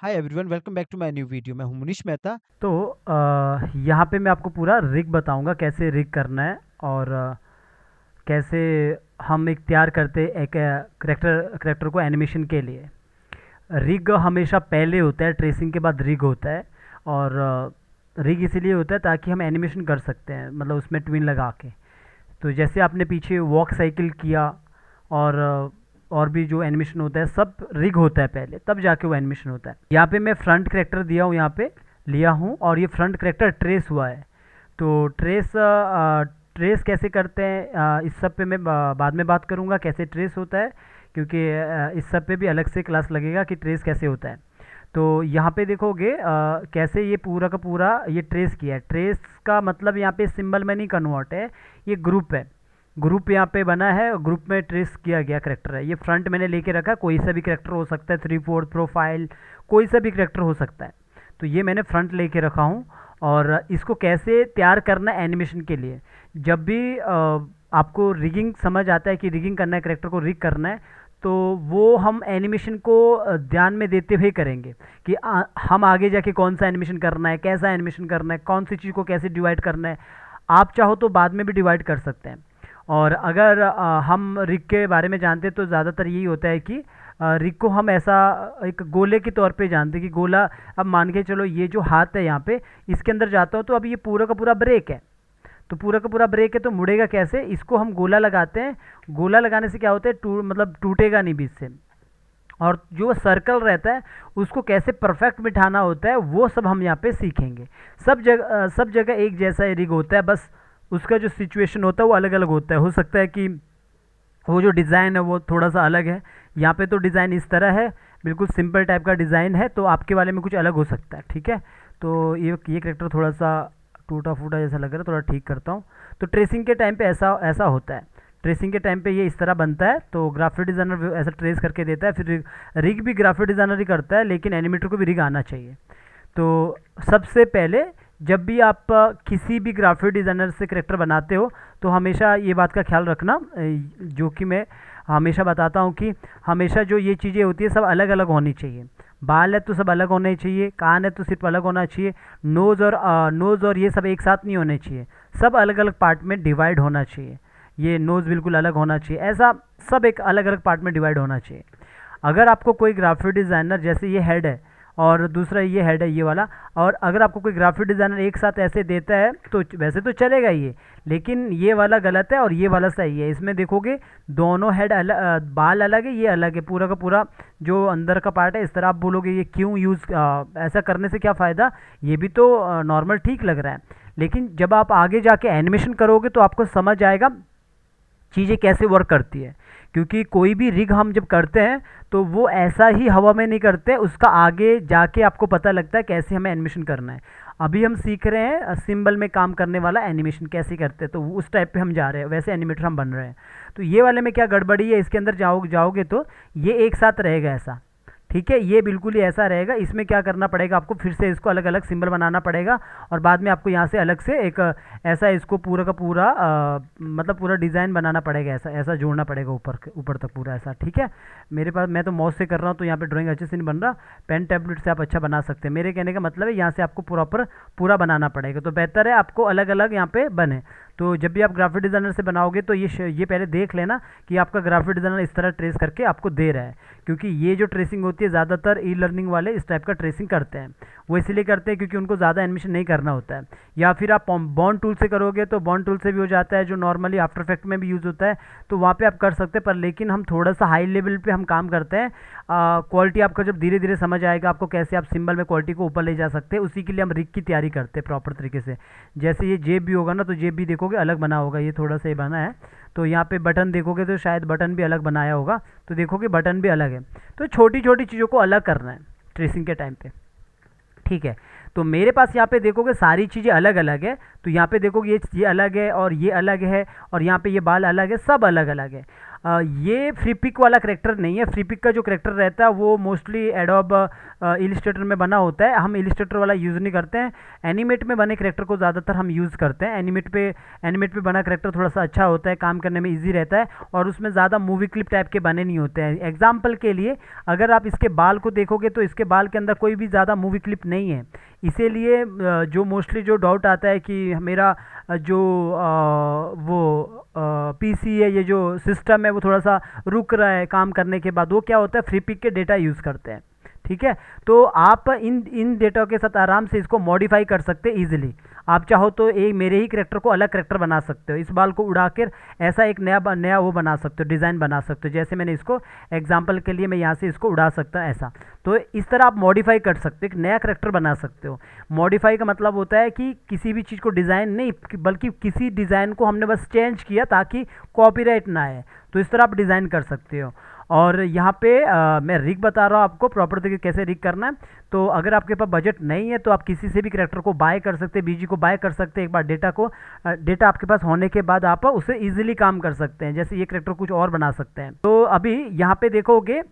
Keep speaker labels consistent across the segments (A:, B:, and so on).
A: Hi everyone, welcome back to my new video. मैं हूं मुनीश मेहता।
B: तो यहाँ पे मैं आपको पूरा रिग बताऊंगा कैसे रिग करना है और कैसे हम एक तैयार करते हैं एक करेक्टर करेक्टर को एनिमेशन के लिए। रिग हमेशा पहले होता है, ट्रेसिंग के बाद रिग होता है। और रिग इसीलिए होता है ताकि हम एनिमेशन कर सकते हैं, मतलब उसमें ट्विन लगा के। तो जैसे आपने पीछे वॉक साइकिल किया और और भी जो एनिमेशन होता है सब रिग होता है पहले, तब जाके वो एनिमेशन होता है। यहाँ पे मैं फ्रंट करेक्टर दिया हूँ, यहाँ पे लिया हूँ, और ये फ्रंट करेक्टर ट्रेस हुआ है। तो ट्रेस कैसे करते हैं इस सब पे मैं बाद में बात करूँगा, कैसे ट्रेस होता है, क्योंकि इस सब पे भी अलग से क्लास लगेगा कि ट्रेस कैसे होता है। तो यहाँ पे देखोगे कैसे ये पूरा का पूरा ये ट्रेस किया है। ट्रेस का मतलब यहाँ पे सिंबल में नहीं कन्वर्ट है, ये ग्रुप है। ग्रुप यहाँ पे बना है, ग्रुप में ट्रेस किया गया करेक्टर है। ये फ्रंट मैंने लेके रखा, कोई सा भी करेक्टर हो सकता है, 3/4 प्रोफाइल, कोई सा भी करेक्टर हो सकता है। तो ये मैंने फ्रंट लेके रखा हूँ। और इसको कैसे तैयार करना है एनिमेशन के लिए, जब भी आपको रिगिंग समझ आता है कि रिगिंग करना है, करेक्टर को रिग करना है, तो वो हम एनिमेशन को ध्यान में देते हुए करेंगे कि हम आगे जाके कौन सा एनिमेशन करना है, कैसा एनिमेशन करना है, कौन सी चीज़ को कैसे डिवाइड करना है। आप चाहो तो बाद में भी डिवाइड कर सकते हैं। और अगर हम रिग के बारे में जानते हैं तो ज़्यादातर यही होता है कि रिग को हम ऐसा एक गोले के तौर पे जानते हैं कि गोला, अब मान के चलो ये जो हाथ है यहाँ पे, इसके अंदर जाता हो तो अब ये पूरा का पूरा ब्रेक है। तो पूरा का पूरा ब्रेक है तो मुड़ेगा कैसे, इसको हम गोला लगाते हैं। गोला लगाने से क्या होता है, मतलब टूटेगा नहीं बीच से। और जो सर्कल रहता है उसको कैसे परफेक्ट बिठाना होता है वो सब हम यहाँ पे सीखेंगे। सब जगह एक जैसा रिग होता है, बस उसका जो सिचुएशन होता है वो अलग अलग होता है। हो सकता है कि वो जो डिज़ाइन है वो थोड़ा सा अलग है। यहाँ पे तो डिज़ाइन इस तरह है, बिल्कुल सिंपल टाइप का डिज़ाइन है, तो आपके वाले में कुछ अलग हो सकता है। ठीक है, तो ये करेक्टर थोड़ा सा टूटा फूटा जैसा लग रहा है, थोड़ा ठीक करता हूँ। तो ट्रेसिंग के टाइम पे ऐसा ऐसा होता है। ट्रेसिंग के टाइम पे ये इस तरह बनता है, तो ग्राफिक डिज़ाइनर ऐसा ट्रेस करके देता है। फिर रिग भी ग्राफिक डिज़ाइनर ही करता है, लेकिन एनिमेटर को भी रिग आना चाहिए। तो सबसे पहले जब भी आप किसी भी ग्राफिक डिज़ाइनर से करेक्टर बनाते हो तो हमेशा ये बात का ख्याल रखना, जो कि मैं हमेशा बताता हूँ कि हमेशा जो ये चीज़ें होती है सब अलग अलग होनी चाहिए। बाल है तो सब अलग होने चाहिए, कान है तो सिर्फ अलग होना चाहिए, नोज़ और ये सब एक साथ नहीं होने चाहिए, सब अलग अलग पार्ट में डिवाइड होना चाहिए। ये नोज़ बिल्कुल अलग होना चाहिए, ऐसा सब एक अलग अलग पार्ट में डिवाइड होना चाहिए। अगर आपको कोई ग्राफिक डिज़ाइनर, जैसे ये हेड है और दूसरा ये हेड है ये वाला, और अगर आपको कोई ग्राफिक डिज़ाइनर एक साथ ऐसे देता है तो वैसे तो चलेगा ये, लेकिन ये वाला गलत है और ये वाला सही है। इसमें देखोगे दोनों हेड अलग, बाल अलग है, ये अलग है, पूरा का पूरा जो अंदर का पार्ट है। इस तरह आप बोलोगे ये क्यों ऐसा करने से क्या फ़ायदा, ये भी तो नॉर्मल ठीक लग रहा है। लेकिन जब आप आगे जाके एनिमेशन करोगे तो आपको समझ आएगा चीज़ें कैसे वर्क करती है। क्योंकि कोई भी रिग हम जब करते हैं तो वो ऐसा ही हवा में नहीं करते, उसका आगे जाके आपको पता लगता है कैसे हमें एनिमेशन करना है। अभी हम सीख रहे हैं सिंबल में काम करने वाला एनिमेशन कैसे करते हैं, तो उस टाइप पे हम जा रहे हैं, वैसे एनिमेटर हम बन रहे हैं। तो ये वाले में क्या गड़बड़ी है, इसके अंदर जाओगे तो ये एक साथ रहेगा ऐसा। ठीक है, ये बिल्कुल ही ऐसा रहेगा। इसमें क्या करना पड़ेगा आपको, फिर से इसको अलग अलग सिंबल बनाना पड़ेगा, और बाद में आपको यहाँ से अलग से एक ऐसा इसको पूरा का पूरा मतलब पूरा डिज़ाइन बनाना पड़ेगा, ऐसा ऐसा जोड़ना पड़ेगा ऊपर ऊपर तक पूरा ऐसा। ठीक है, मेरे पास, मैं तो माउस से कर रहा हूँ तो यहाँ पे ड्राइंग अच्छे से नहीं बन रहा। पेन टैबलेट से आप अच्छा बना सकते हैं। मेरे कहने का मतलब है यहाँ से आपको प्रॉपर पूरा बनाना पड़ेगा, तो बेहतर है आपको अलग अलग यहाँ पे बने। तो जब भी आप ग्राफिक डिज़ाइनर से बनाओगे तो ये पहले देख लेना कि आपका ग्राफिक डिज़ाइनर इस तरह ट्रेस करके आपको दे रहा है। क्योंकि ये जो ट्रेसिंग होती है ज़्यादातर ई लर्निंग वाले इस टाइप का ट्रेसिंग करते हैं। वो इसलिए करते हैं क्योंकि उनको ज़्यादा एनिमेशन नहीं करना होता है। या फिर आप बॉन्ड टूल से करोगे तो बॉन्ड टूल से भी हो जाता है, जो नॉर्मली आफ्टर इफेक्ट में भी यूज़ होता है, तो वहाँ पे आप कर सकते हैं। पर लेकिन हम थोड़ा सा हाई लेवल पे हम काम करते हैं। क्वालिटी आपका जब धीरे धीरे समझ आएगा आपको कैसे आप सिंबल में क्वालिटी को ऊपर ले जा सकते हैं, उसी के लिए हम रिग की तैयारी करते हैं प्रॉपर तरीके से। जैसे ये जेब भी होगा ना, तो जेब भी देखोगे अलग बना होगा, ये थोड़ा सा ही बना है। तो यहाँ पे बटन देखोगे तो शायद बटन भी अलग बनाया होगा, तो देखोगे बटन भी अलग है। तो छोटी छोटी चीज़ों को अलग करना है ट्रेसिंग के टाइम पे। ठीक है, तो मेरे पास यहाँ पे देखोगे सारी चीज़ें अलग अलग है। तो यहाँ पे देखोगे ये अलग है और ये अलग है, और यहाँ पे ये बाल अलग है, सब अलग अलग है। ये फ्री पिक वाला करेक्टर नहीं है। फ्री पिक का जो करेक्टर रहता है वो मोस्टली एडोब इलिस्ट्रेटर में बना होता है, हम इलिस्ट्रेटर वाला यूज़ नहीं करते हैं। एनिमेट में बने करेक्टर को ज़्यादातर हम यूज़ करते हैं। एनिमेट पे बना करेक्टर थोड़ा सा अच्छा होता है, काम करने में ईजी रहता है और उसमें ज़्यादा मूवी क्लिप टाइप के बने नहीं होते हैं। एग्जाम्पल के लिए अगर आप इसके बाल को देखोगे तो इसके बाल के अंदर कोई भी ज़्यादा मूवी क्लिप नहीं है, इसीलिए जो मोस्टली जो डाउट आता है कि मेरा जो वो पीसी है, ये जो सिस्टम है वो थोड़ा सा रुक रहा है काम करने के बाद, वो क्या होता है फ्री पिक के डेटा यूज़ करते हैं। ठीक है, तो आप इन इन डेटा के साथ आराम से इसको मॉडिफाई कर सकते हैं ईजिली। आप चाहो तो एक मेरे ही करेक्टर को अलग करेक्टर बना सकते हो, इस बाल को उड़ा कर ऐसा एक नया वो बना सकते हो, डिज़ाइन बना सकते हो। जैसे मैंने इसको एग्जांपल के लिए मैं यहाँ से इसको उड़ा सकता हूँ ऐसा। तो इस तरह आप मॉडिफाई कर सकते हो, एक नया करेक्टर बना सकते हो। मॉडिफाई का मतलब होता है कि किसी भी चीज़ को डिज़ाइन नहीं, बल्कि किसी डिज़ाइन को हमने बस चेंज किया ताकि कॉपीराइट ना आए, तो इस तरह आप डिज़ाइन कर सकते हो। और यहाँ पे मैं रिग बता रहा हूँ आपको प्रॉपर तरीके कैसे रिग करना है। तो अगर आपके पास बजट नहीं है तो आप किसी से भी करेक्टर को बाय कर सकते हैं, बीजी को बाय कर सकते हैं। एक बार डेटा आपके पास होने के बाद आप उसे इजीली काम कर सकते हैं। जैसे ये करेक्टर कुछ और बना सकते हैं। तो अभी यहाँ पे देखोगे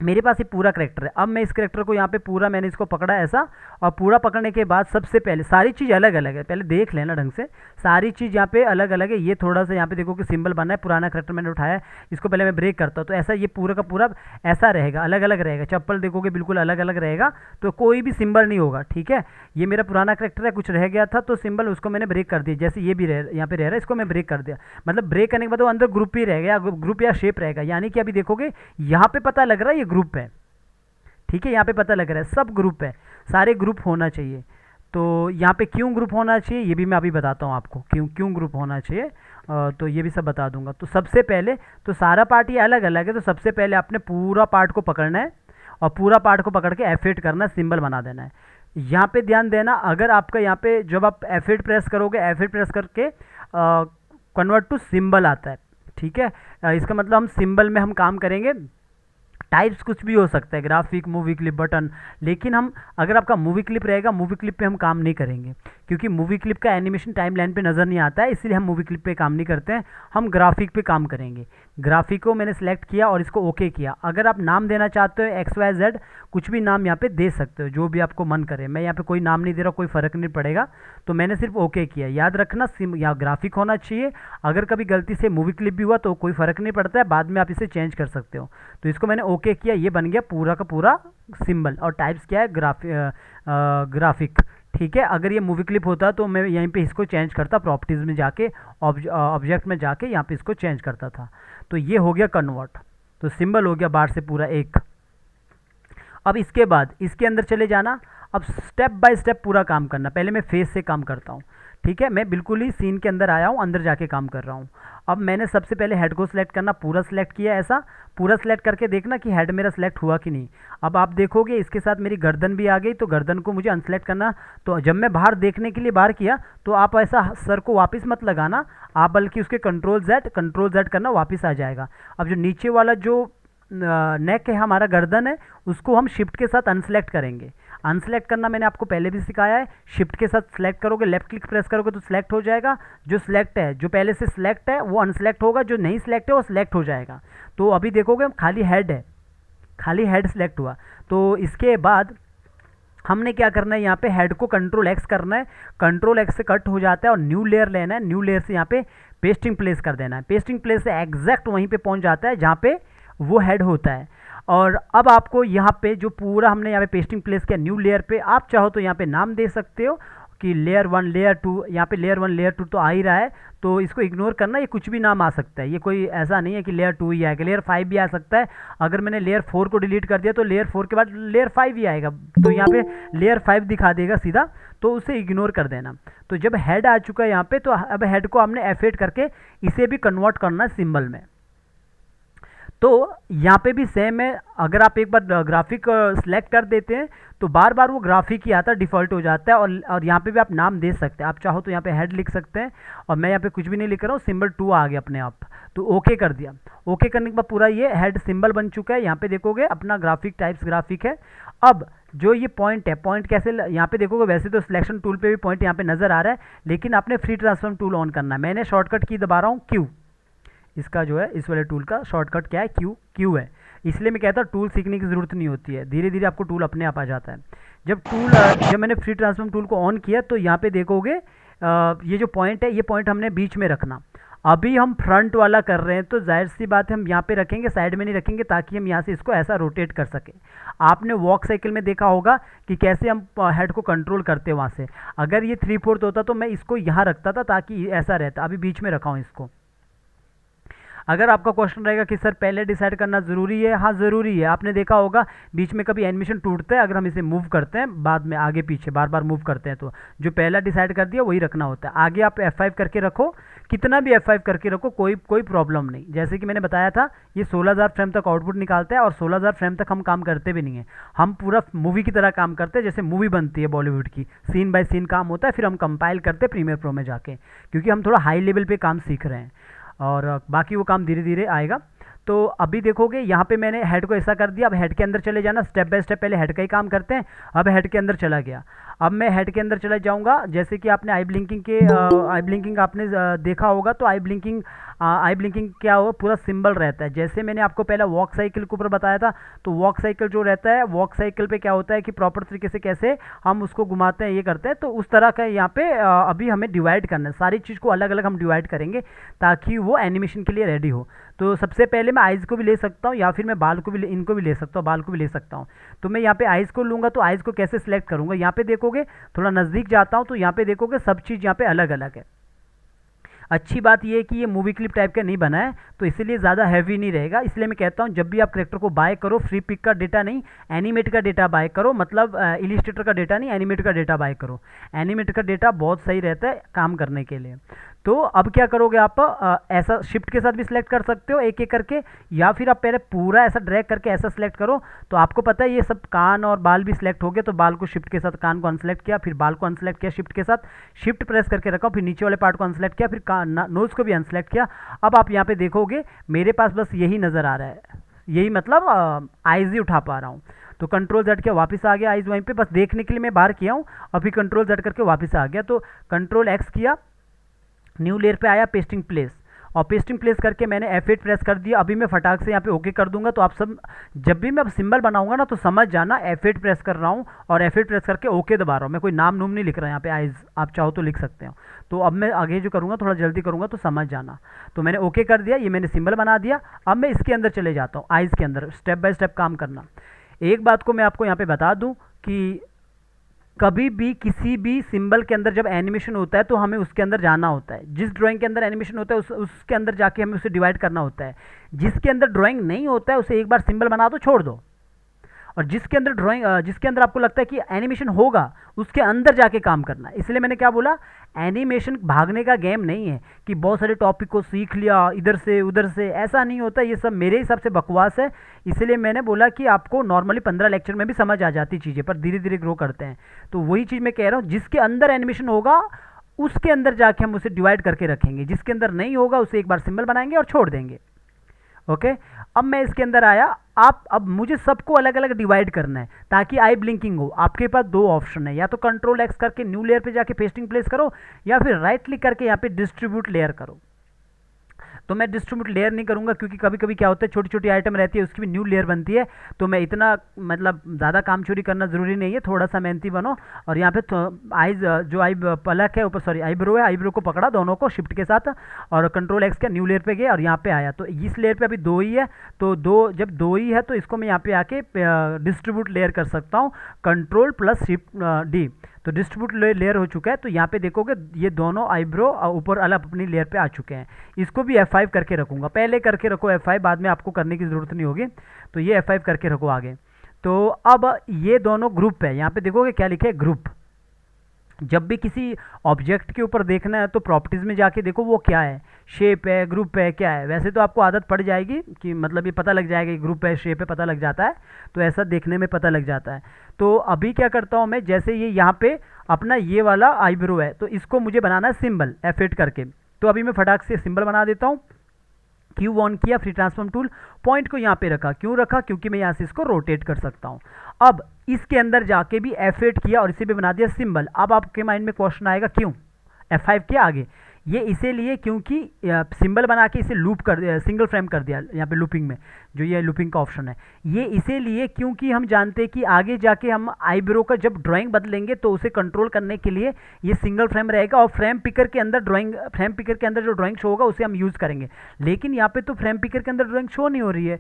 B: मेरे पास ये पूरा करेक्टर है। अब मैं इस करेक्टर को यहाँ पे पूरा मैंने इसको पकड़ा ऐसा, और पूरा पकड़ने के बाद सबसे पहले सारी चीज़ अलग अलग है, पहले देख लेना ढंग से, सारी चीज़ यहाँ पे अलग अलग है। ये थोड़ा सा यहाँ पे देखो कि सिंबल बना है, पुराना करेक्टर मैंने उठाया है, इसको पहले मैं ब्रेक करता हूँ, तो ऐसा ये पूरा का पूरा ऐसा रहेगा, अलग अलग रहेगा। चप्पल देखोगे बिल्कुल अलग अलग रहेगा, तो कोई भी सिंबल नहीं होगा। ठीक है, ये मेरा पुराना करेक्टर है, कुछ रह गया था तो सिंबल उसको मैंने ब्रेक कर दिया। जैसे ये भी यहाँ पे रह रहा है, इसको मैं ब्रेक कर दिया, मतलब ब्रेक करने के बाद वो अंदर ग्रुप ही रहेगा, ग्रुप या शेप रहेगा। यानी कि अभी देखोगे यहाँ पे पता लग रहा है ये ग्रुप है। ठीक है, यहाँ पे पता लग रहा है सब ग्रुप है, सारे ग्रुप होना चाहिए। तो यहाँ पे क्यों ग्रुप होना चाहिए ये भी मैं अभी बताता हूँ आपको, क्यों ग्रुप होना चाहिए, तो ये भी सब बता दूंगा। तो सबसे पहले तो सारा पार्ट ये अलग अलग है, तो सबसे पहले आपने पूरा पार्ट को पकड़ना है और पूरा पार्ट को पकड़ के F8 करना, सिंबल बना देना है। यहाँ पे ध्यान देना, अगर आपका यहाँ पे जब आप F8 प्रेस करोगे, F8 प्रेस करके कन्वर्ट टू सिंबल आता है। ठीक है, इसका मतलब हम सिंबल में हम काम करेंगे। टाइप्स कुछ भी हो सकता है, ग्राफिक, मूवी क्लिप, बटन, लेकिन हम अगर आपका मूवी क्लिप रहेगा, मूवी क्लिप पे हम काम नहीं करेंगे, क्योंकि मूवी क्लिप का एनिमेशन टाइमलाइन पे नज़र नहीं आता है, इसलिए हम मूवी क्लिप पे काम नहीं करते हैं, हम ग्राफिक पे काम करेंगे। ग्राफिक को मैंने सेलेक्ट किया और इसको ओके किया। अगर आप नाम देना चाहते हो XYZ, कुछ भी नाम यहाँ पे दे सकते हो, जो भी आपको मन करे। मैं यहाँ पे कोई नाम नहीं दे रहा, कोई फ़र्क नहीं पड़ेगा, तो मैंने सिर्फ ओके किया। याद रखना यहाँ ग्राफिक होना चाहिए। अगर कभी गलती से मूवी क्लिप भी हुआ तो कोई फ़र्क नहीं पड़ता है, बाद में आप इसे चेंज कर सकते हो। तो इसको मैंने ओके किया, ये बन गया पूरा का पूरा सिंबल। और टाइप्स क्या है, ग्राफिक। ठीक है, अगर ये मूवी क्लिप होता तो मैं यहीं पे इसको चेंज करता, प्रॉपर्टीज़ में जाके ऑब्जेक्ट में जाके यहाँ पे इसको चेंज करता था। तो ये हो गया कन्वर्ट, तो सिंबल हो गया बाहर से पूरा एक। अब इसके बाद इसके अंदर चले जाना, अब स्टेप बाय स्टेप पूरा काम करना। पहले मैं फेस से काम करता हूँ। ठीक है, मैं बिल्कुल ही सीन के अंदर आया हूँ, अंदर जाके काम कर रहा हूँ। अब मैंने सबसे पहले हेड को सिलेक्ट करना, पूरा सिलेक्ट किया ऐसा, पूरा सिलेक्ट करके देखना कि हेड मेरा सिलेक्ट हुआ कि नहीं। अब आप देखोगे इसके साथ मेरी गर्दन भी आ गई, तो गर्दन को मुझे अनसेलेक्ट करना। तो जब मैं बाहर देखने के लिए बाहर किया तो आप ऐसा सर को वापस मत लगाना, आप बल्कि उसके कंट्रोल Z करना, वापस आ जाएगा। अब जो नीचे वाला जो नेक है, हमारा गर्दन है, उसको हम शिफ्ट के साथ अनसेलेक्ट करेंगे। अनसेलेक्ट करना मैंने आपको पहले भी सिखाया है, शिफ्ट के साथ सेलेक्ट करोगे, लेफ्ट क्लिक प्रेस करोगे तो सिलेक्ट हो जाएगा। जो सिलेक्ट है, जो पहले से सिलेक्ट है वो अनसेलेक्ट होगा, जो नहीं सिलेक्ट है वो सिलेक्ट हो जाएगा। तो अभी देखोगे खाली हेड है, खाली हेड सिलेक्ट हुआ। तो इसके बाद हमने क्या करना है, यहाँ पे हेड को कंट्रोल X करना है, कंट्रोल X से कट हो जाता है और न्यू लेयर लेना है। न्यू लेयर से यहाँ पे पेस्टिंग प्लेस कर देना है। पेस्टिंग प्लेस से एग्जैक्ट वहीं पे पहुँच जाता है जहाँ पे वो हेड होता है। और अब आपको यहाँ पे जो पूरा हमने यहाँ पे पेस्टिंग प्लेस किया न्यू लेयर पे, आप चाहो तो यहाँ पे नाम दे सकते हो कि लेयर 1, लेयर 2, यहाँ पे लेयर 1, लेयर 2 तो आ ही रहा है, तो इसको इग्नोर करना। ये कुछ भी नाम आ सकता है, ये कोई ऐसा नहीं है कि लेयर 2 ही आएगा, लेयर 5 भी आ सकता है। अगर मैंने लेयर 4 को डिलीट कर दिया तो लेयर 4 के बाद लेयर 5 ही आएगा, तो यहाँ पे लेयर 5 दिखा देगा सीधा, तो उसे इग्नोर कर देना। तो जब हेड आ चुका है यहाँ पे, तो अब हेड को हमने F8 करके इसे भी कन्वर्ट करना सिंबल में। तो यहाँ पे भी सेम है, अगर आप एक बार ग्राफिक सिलेक्ट कर देते हैं तो बार बार वो ग्राफिक ही आता है, डिफ़ॉल्ट हो जाता है। और यहाँ पे भी आप नाम दे सकते हैं, आप चाहो तो यहाँ पे हेड लिख सकते हैं, और मैं यहाँ पे कुछ भी नहीं लिख रहा हूँ, सिंबल 2 आ गया अपने आप। तो ओके कर दिया। ओके करने के बाद पूरा ये हेड सिंबल बन चुका है। यहाँ पे देखोगे अपना ग्राफिक टाइप्स ग्राफिक है। अब जो ये पॉइंट है, पॉइंट कैसे यहाँ पे देखोगे, वैसे तो सिलेक्शन टूल पे भी पॉइंट यहाँ पे नज़र आ रहा है, लेकिन आपने फ्री ट्रांसफॉर्म टूल ऑन करना है। मैंने शॉर्टकट की दबा रहा हूँ Q, इसका जो है इस वाले टूल का शॉर्टकट क्या है, क्यू है। इसलिए मैं कहता हूँ टूल सीखने की ज़रूरत नहीं होती है, धीरे धीरे आपको टूल अपने आप आ जाता है। जब मैंने फ्री ट्रांसफॉर्म टूल को ऑन किया तो यहाँ पे देखोगे ये जो पॉइंट है, ये पॉइंट हमने बीच में रखना। अभी हम फ्रंट वाला कर रहे हैं तो जाहिर सी बात है हम यहाँ पे रखेंगे, साइड में नहीं रखेंगे, ताकि हम यहाँ से इसको ऐसा रोटेट कर सकें। आपने वॉक साइकिल में देखा होगा कि कैसे हम हेड को कंट्रोल करते हैं वहाँ से। अगर ये 3/4 होता तो मैं इसको यहाँ रखता था ताकि ऐसा रहता, अभी बीच में रखा हूँ इसको। अगर आपका क्वेश्चन रहेगा कि सर पहले डिसाइड करना ज़रूरी है, हाँ ज़रूरी है। आपने देखा होगा बीच में कभी एनिमेशन टूटता है अगर हम इसे मूव करते हैं, बाद में आगे पीछे बार बार मूव करते हैं, तो जो पहला डिसाइड कर दिया वही रखना होता है। आगे आप F5 करके रखो, कितना भी F5 करके रखो, कोई प्रॉब्लम नहीं। जैसे कि मैंने बताया था ये 16,000 फ्रेम तक आउटपुट निकालता है, और 16,000 फ्रेम तक हम काम करते भी नहीं है, हम पूरा मूवी की तरह काम करते हैं। जैसे मूवी बनती है बॉलीवुड की, सीन बाय सीन काम होता है, फिर हम कंपाइल करते हैं प्रीमियर प्रो में जाके, क्योंकि हम थोड़ा हाई लेवल पे काम सीख रहे हैं, और बाकी वो काम धीरे धीरे आएगा। तो अभी देखोगे यहाँ पे मैंने हेड को ऐसा कर दिया। अब हेड के अंदर चले जाना, स्टेप बाय स्टेप पहले हेड का ही काम करते हैं। अब हेड के अंदर चला गया, अब मैं हेड के अंदर चला जाऊँगा। जैसे कि आपने आई ब्लिंकिंग आपने देखा होगा, तो आई ब्लिंकिंग क्या हो, पूरा सिंबल रहता है। जैसे मैंने आपको पहला वॉक साइकिल के ऊपर बताया था, तो वॉक साइकिल जो रहता है, वॉक साइकिल पे क्या होता है कि प्रॉपर तरीके से कैसे हम उसको घुमाते हैं, ये करते हैं, तो उस तरह का यहाँ पे अभी हमें डिवाइड करना है। सारी चीज़ को अलग अलग हम डिवाइड करेंगे ताकि वो एनिमेशन के लिए रेडी हो। तो सबसे पहले मैं आइज़ को भी ले सकता हूँ, या फिर मैं बाल को भी इनको भी ले सकता हूँ, बाल को भी ले सकता हूँ। तो मैं यहाँ पे आइज़ को लूँगा, तो आइज़ को कैसे सिलेक्ट करूँगा, यहाँ पे देखोगे थोड़ा नज़दीक जाता हूँ, तो यहाँ पे देखोगे सब चीज़ यहाँ पे अलग अलग है। अच्छी बात ये है कि ये मूवी क्लिप टाइप का नहीं बना है, तो इसीलिए ज़्यादा हैवी नहीं रहेगा। इसलिए मैं कहता हूँ जब भी आप करेक्टर को बाय करो, फ्री पिक का डेटा नहीं, एनिमेट का डेटा बाय करो, मतलब इलिस्ट्रेटर का डेटा नहीं, एनिमेट का डेटा बाय करो। एनिमेट का डेटा बहुत सही रहता है काम करने के लिए। तो अब क्या करोगे आप, ऐसा शिफ्ट के साथ भी सिलेक्ट कर सकते हो एक एक करके, या फिर आप पहले पूरा ऐसा ड्रैग करके ऐसा सिलेक्ट करो। तो आपको पता है ये सब कान और बाल भी सिलेक्ट हो गए, तो बाल को शिफ्ट के साथ कान को अनसेलेक्ट किया, फिर बाल को अनसेलेक्ट किया शिफ्ट के साथ, शिफ्ट प्रेस करके रखा, फिर नीचे वाले पार्ट को अनसेलेक्ट किया, फिर नोज को भी अनसेलेक्ट किया। अब आप यहाँ पे देखोगे मेरे पास बस यही नज़र आ रहा है, यही मतलब आइज़ ही उठा पा रहा हूँ। तो कंट्रोल Z किया, वापस आ गया आइज़ वहीं पे, बस देखने के लिए मैं बाहर किया हूँ। अभी कंट्रोल Z करके वापस आ गया, तो कंट्रोल X किया, न्यू लेयर पे आया, पेस्टिंग प्लेस, और पेस्टिंग प्लेस करके मैंने F8 प्रेस कर दिया। अभी मैं फटाक से यहाँ पे ओके कर दूंगा। तो आप सब जब भी मैं अब सिंबल बनाऊंगा ना, तो समझ जाना F8 प्रेस कर रहा हूँ और F8 प्रेस करके ओके दबा रहा हूँ। मैं कोई नाम नूम नहीं लिख रहा यहाँ पे, आइज़ आप चाहो तो लिख सकते हो। तो अब मैं आगे जो करूँगा थोड़ा जल्दी करूँगा, तो समझ जाना। तो मैंने ओके कर दिया, ये मैंने सिंबल बना दिया। अब मैं इसके अंदर चले जाता हूँ, आइज़ के अंदर स्टेप बाय स्टेप काम करना। एक बात को मैं आपको यहाँ पे बता दूँ कि कभी भी किसी भी सिंबल के अंदर जब एनिमेशन होता है तो हमें उसके अंदर जाना होता है। जिस ड्राइंग के अंदर एनिमेशन होता है उसके अंदर जाके हमें उसे डिवाइड करना होता है। जिसके अंदर ड्राइंग नहीं होता है उसे एक बार सिंबल बना दो, छोड़ दो। और जिसके अंदर आपको लगता है कि एनिमेशन होगा, उसके अंदर जाके काम करना है। इसलिए मैंने क्या बोला, एनिमेशन भागने का गेम नहीं है कि बहुत सारे टॉपिक को सीख लिया इधर से उधर से, ऐसा नहीं होता। ये सब मेरे हिसाब से बकवास है। इसलिए मैंने बोला कि आपको नॉर्मली 15 लेक्चर में भी समझ आ जाती चीज़ें, पर धीरे धीरे ग्रो करते हैं। तो वही चीज़ मैं कह रहा हूँ, जिसके अंदर एनिमेशन होगा उसके अंदर जाके हम उसे डिवाइड करके रखेंगे, जिसके अंदर नहीं होगा उसे एक बार सिंबल बनाएंगे और छोड़ देंगे। ओके अब मैं इसके अंदर आया। अब मुझे सबको अलग अलग डिवाइड करना है ताकि आई ब्लिंकिंग हो। आपके पास दो ऑप्शन है, या तो कंट्रोल X करके न्यू लेयर पे जाके पेस्टिंग प्लेस करो, या फिर राइट क्लिक करके यहाँ पे डिस्ट्रीब्यूट लेयर करो। तो मैं डिस्ट्रीब्यूट लेयर नहीं करूँगा, क्योंकि कभी कभी क्या होता है छोटी छोटी आइटम रहती है, उसकी भी न्यू लेयर बनती है। तो मैं इतना मतलब ज़्यादा काम चोरी करना ज़रूरी नहीं है, थोड़ा सा मेहनती बनो। और यहाँ पे आइज जो आई पलक है ऊपर, सॉरी आईब्रो है, आईब्रो को पकड़ा दोनों को शिफ्ट के साथ, और कंट्रोल X के न्यू लेयर पे गए और यहाँ पे आया। तो इस लेयर पे अभी दो ही है, तो जब दो ही है तो इसको मैं यहाँ पे आके डिस्ट्रीब्यूट लेयर कर सकता हूँ, कंट्रोल प्लस शिफ्ट D। तो डिस्ट्रीब्यूट लेयर हो चुका है। तो यहाँ पे देखोगे ये दोनों आईब्रो ऊपर अलग अपनी लेयर पे आ चुके हैं। इसको भी F5 करके रखूँगा, पहले करके रखो F5, बाद में आपको करने की ज़रूरत नहीं होगी। तो ये F5 करके रखो आगे। तो अब ये दोनों ग्रुप है, यहाँ पे देखोगे क्या लिखे है, ग्रुप। जब भी किसी ऑब्जेक्ट के ऊपर देखना है तो प्रॉपर्टीज़ में जाके देखो वो क्या है, शेप है, ग्रुप है, क्या है। वैसे तो आपको आदत पड़ जाएगी कि मतलब ये पता लग जाएगा कि ग्रुप है, शेप है, पता लग जाता है, तो ऐसा देखने में पता लग जाता है। तो अभी क्या करता हूँ मैं, जैसे ये यहाँ पे अपना ये वाला आईब्रो है, तो इसको मुझे बनाना है सिंबल F8 करके। तो अभी मैं फटाक से सिंबल बना देता हूँ। क्यू ऑन किया, फ्री ट्रांसफॉर्म टूल, पॉइंट को यहाँ पे रखा। क्यों रखा, क्योंकि मैं यहाँ से इसको रोटेट कर सकता हूँ। अब इसके अंदर जाके भी F8 किया और इसे भी बना दिया सिंबल। अब आपके माइंड में क्वेश्चन आएगा क्यों F5 किया आगे, ये इसीलिए क्योंकि सिंबल बना के इसे लूप कर दिया, सिंगल फ्रेम कर दिया यहाँ पे लूपिंग में, जो ये लूपिंग का ऑप्शन है। ये इसीलिए क्योंकि हम जानते हैं कि आगे जाके हम आईब्रो का जब ड्राइंग बदलेंगे तो उसे कंट्रोल करने के लिए ये सिंगल फ्रेम रहेगा, और फ्रेम पिकर के अंदर फ्रेम पिकर के अंदर जो ड्राइंग शो होगा उसे हम यूज़ करेंगे। लेकिन यहाँ पे तो फ्रेम पिकर के अंदर ड्राइंग शो नहीं हो रही है,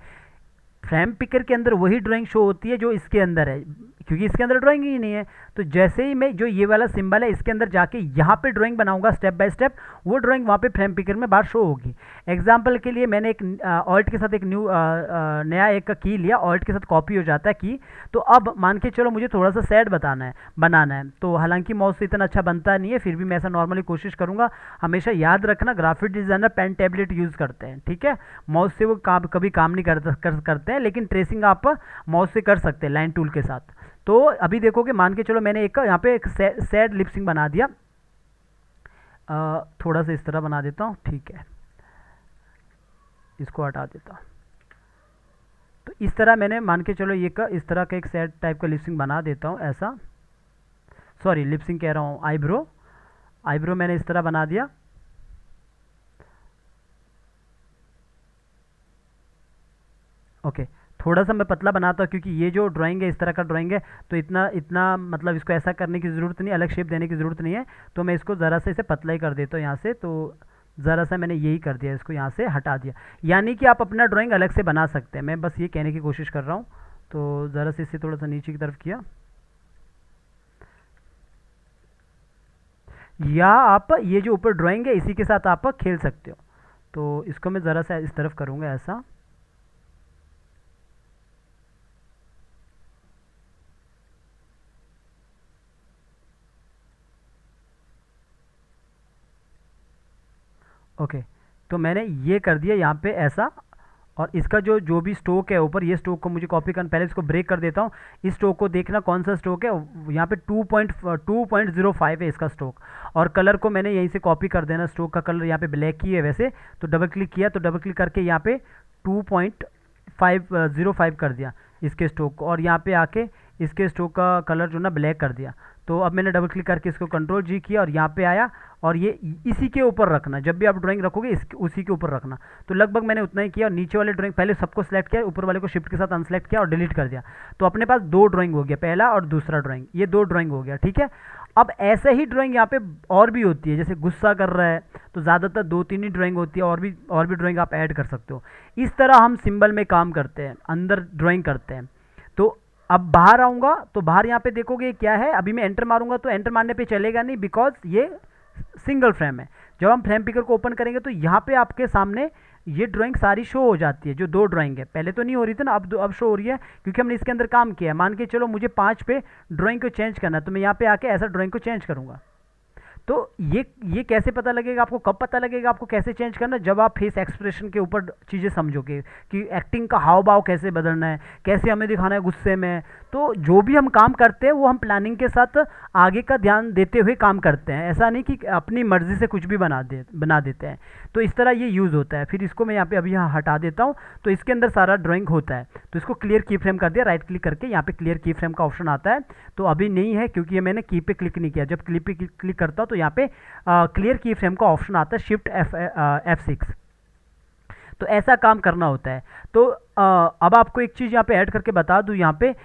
B: फ्रेम पिकर के अंदर वही ड्राइंग शो होती है जो इसके अंदर है, क्योंकि इसके अंदर ड्राइंग ही नहीं है। तो जैसे ही मैं जो ये वाला सिंबल है इसके अंदर जाके यहाँ पे ड्राइंग बनाऊंगा स्टेप बाय स्टेप, वो ड्राइंग वहाँ पे फ्रेम पिकर में बाहर शो होगी। एग्जांपल के लिए मैंने एक ऑल्ट के साथ एक नया एक की लिया, ऑल्ट के साथ कॉपी हो जाता है की। तो अब मान के चलो मुझे थोड़ा सा सेट बनाना है, तो हालांकि माउस से इतना अच्छा बनता नहीं है, फिर भी मैं ऐसा नॉर्मली कोशिश करूँगा। हमेशा याद रखना graphic designer pen tablet use करते हैं, ठीक है। माउस से वो कभी काम नहीं करते हैं, लेकिन ट्रेसिंग आप माउस से कर सकते हैं लाइन टूल के साथ। तो अभी देखोगे, मान के चलो मैंने एक यहाँ पे एक सैड लिपसिंग बना दिया, थोड़ा सा इस तरह बना देता हूँ, ठीक है, इसको हटा देता हूँ। तो इस तरह मैंने मान के चलो ये का इस तरह का एक सैड टाइप का लिपसिंग बना देता हूँ, ऐसा, सॉरी लिपसिंग कह रहा हूँ, आईब्रो मैंने इस तरह बना दिया। ओके, थोड़ा सा मैं पतला बनाता हूँ क्योंकि ये जो ड्राइंग है इस तरह का ड्राइंग है, तो इतना इतना मतलब इसको ऐसा करने की ज़रूरत नहीं, अलग शेप देने की ज़रूरत नहीं है। तो मैं इसको ज़रा से इसे पतला ही कर देता हूँ यहाँ से, तो ज़रा सा मैंने यही कर दिया, इसको यहाँ से हटा दिया। यानी कि आप अपना ड्राइंग अलग से बना सकते हैं, मैं बस ये कहने की कोशिश कर रहा हूँ। तो ज़रा से इसे थोड़ा सा नीचे की तरफ किया, या आप ये जो ऊपर ड्राइंग है इसी के साथ आप खेल सकते हो। तो इसको मैं ज़रा सा इस तरफ करूँगा ऐसा। ओके, तो मैंने ये कर दिया यहाँ पे ऐसा, और इसका जो जो भी स्ट्रोक है ऊपर, ये स्ट्रोक को मुझे कॉपी करना, पहले इसको ब्रेक कर देता हूँ। इस स्ट्रोक को देखना कौन सा स्ट्रोक है, यहाँ पे 2.05 है इसका स्ट्रोक, और कलर को मैंने यहीं से कॉपी कर देना। स्ट्रोक का कलर यहाँ पे ब्लैक ही है वैसे, तो डबल क्लिक किया, तो डबल क्लिक करके यहाँ पे 2.505 कर दिया इसके स्ट्रोक को, और यहाँ पे आके इसके स्ट्रोक का कलर जो ना ब्लैक कर दिया। तो अब मैंने डबल क्लिक करके इसको कंट्रोल जी किया और यहाँ पे आया, और ये इसी के ऊपर रखना, जब भी आप ड्राइंग रखोगे उसी के ऊपर रखना। तो लगभग मैंने उतना ही किया, और नीचे वाले ड्राइंग पहले सबको सिलेक्ट किया, ऊपर वाले को शिफ्ट के साथ अनसेलेक्ट किया और डिलीट कर दिया। तो अपने पास दो ड्राइंग हो गया, पहला और दूसरा ड्राइंग, ये दो ड्राइंग हो गया, ठीक है। अब ऐसे ही ड्राइंग यहाँ पे और भी होती है, जैसे गुस्सा कर रहा है तो ज़्यादातर 2-3 ही ड्राइंग होती है, और भी ड्राइंग आप ऐड कर सकते हो। इस तरह हम सिंबल में काम करते हैं, अंदर ड्राइंग करते हैं। तो अब बाहर आऊँगा तो बाहर यहाँ पे देखोगे क्या है, अभी मैं एंटर मारूंगा तो एंटर मारने पे चलेगा नहीं, बिकॉज ये सिंगल फ्रेम है। जब हम फ्रेम पिकर को ओपन करेंगे तो यहाँ पे आपके सामने ये ड्राइंग सारी शो हो जाती है, जो दो ड्राइंग है, पहले तो नहीं हो रही थी ना, अब शो हो रही है क्योंकि हमने इसके अंदर काम किया है। मान के चलो मुझे 5 पे ड्राइंग को चेंज करना है, तो मैं यहाँ पे आके ऐसा ड्राइंग को चेंज करूँगा। तो ये कैसे पता लगेगा आपको, कब पता लगेगा आपको कैसे चेंज करना, जब आप फेस एक्सप्रेशन के ऊपर चीज़ें समझोगे कि एक्टिंग का हाव भाव कैसे बदलना है, कैसे हमें दिखाना है गुस्से में। तो जो भी हम काम करते हैं वो हम प्लानिंग के साथ आगे का ध्यान देते हुए काम करते हैं, ऐसा नहीं कि अपनी मर्जी से कुछ भी बना देते हैं। तो इस तरह ये यूज़ होता है। फिर इसको मैं यहाँ पे अभी यहाँ हटा देता हूँ, तो इसके अंदर सारा ड्राइंग होता है। तो इसको क्लियर की फ्रेम कर दिया, राइट क्लिक करके यहाँ पे क्लियर की फ्रेम का ऑप्शन आता है। तो अभी नहीं है क्योंकि ये मैंने की पे क्लिक नहीं किया, जब क्लिक पे क्लिक करता हूँ तो यहाँ पे क्लियर की फ्रेम का ऑप्शन आता है, शिफ्ट F6। तो ऐसा काम करना होता है। तो अब आपको एक चीज़ यहाँ पे ऐड करके बता दूँ, यहाँ पे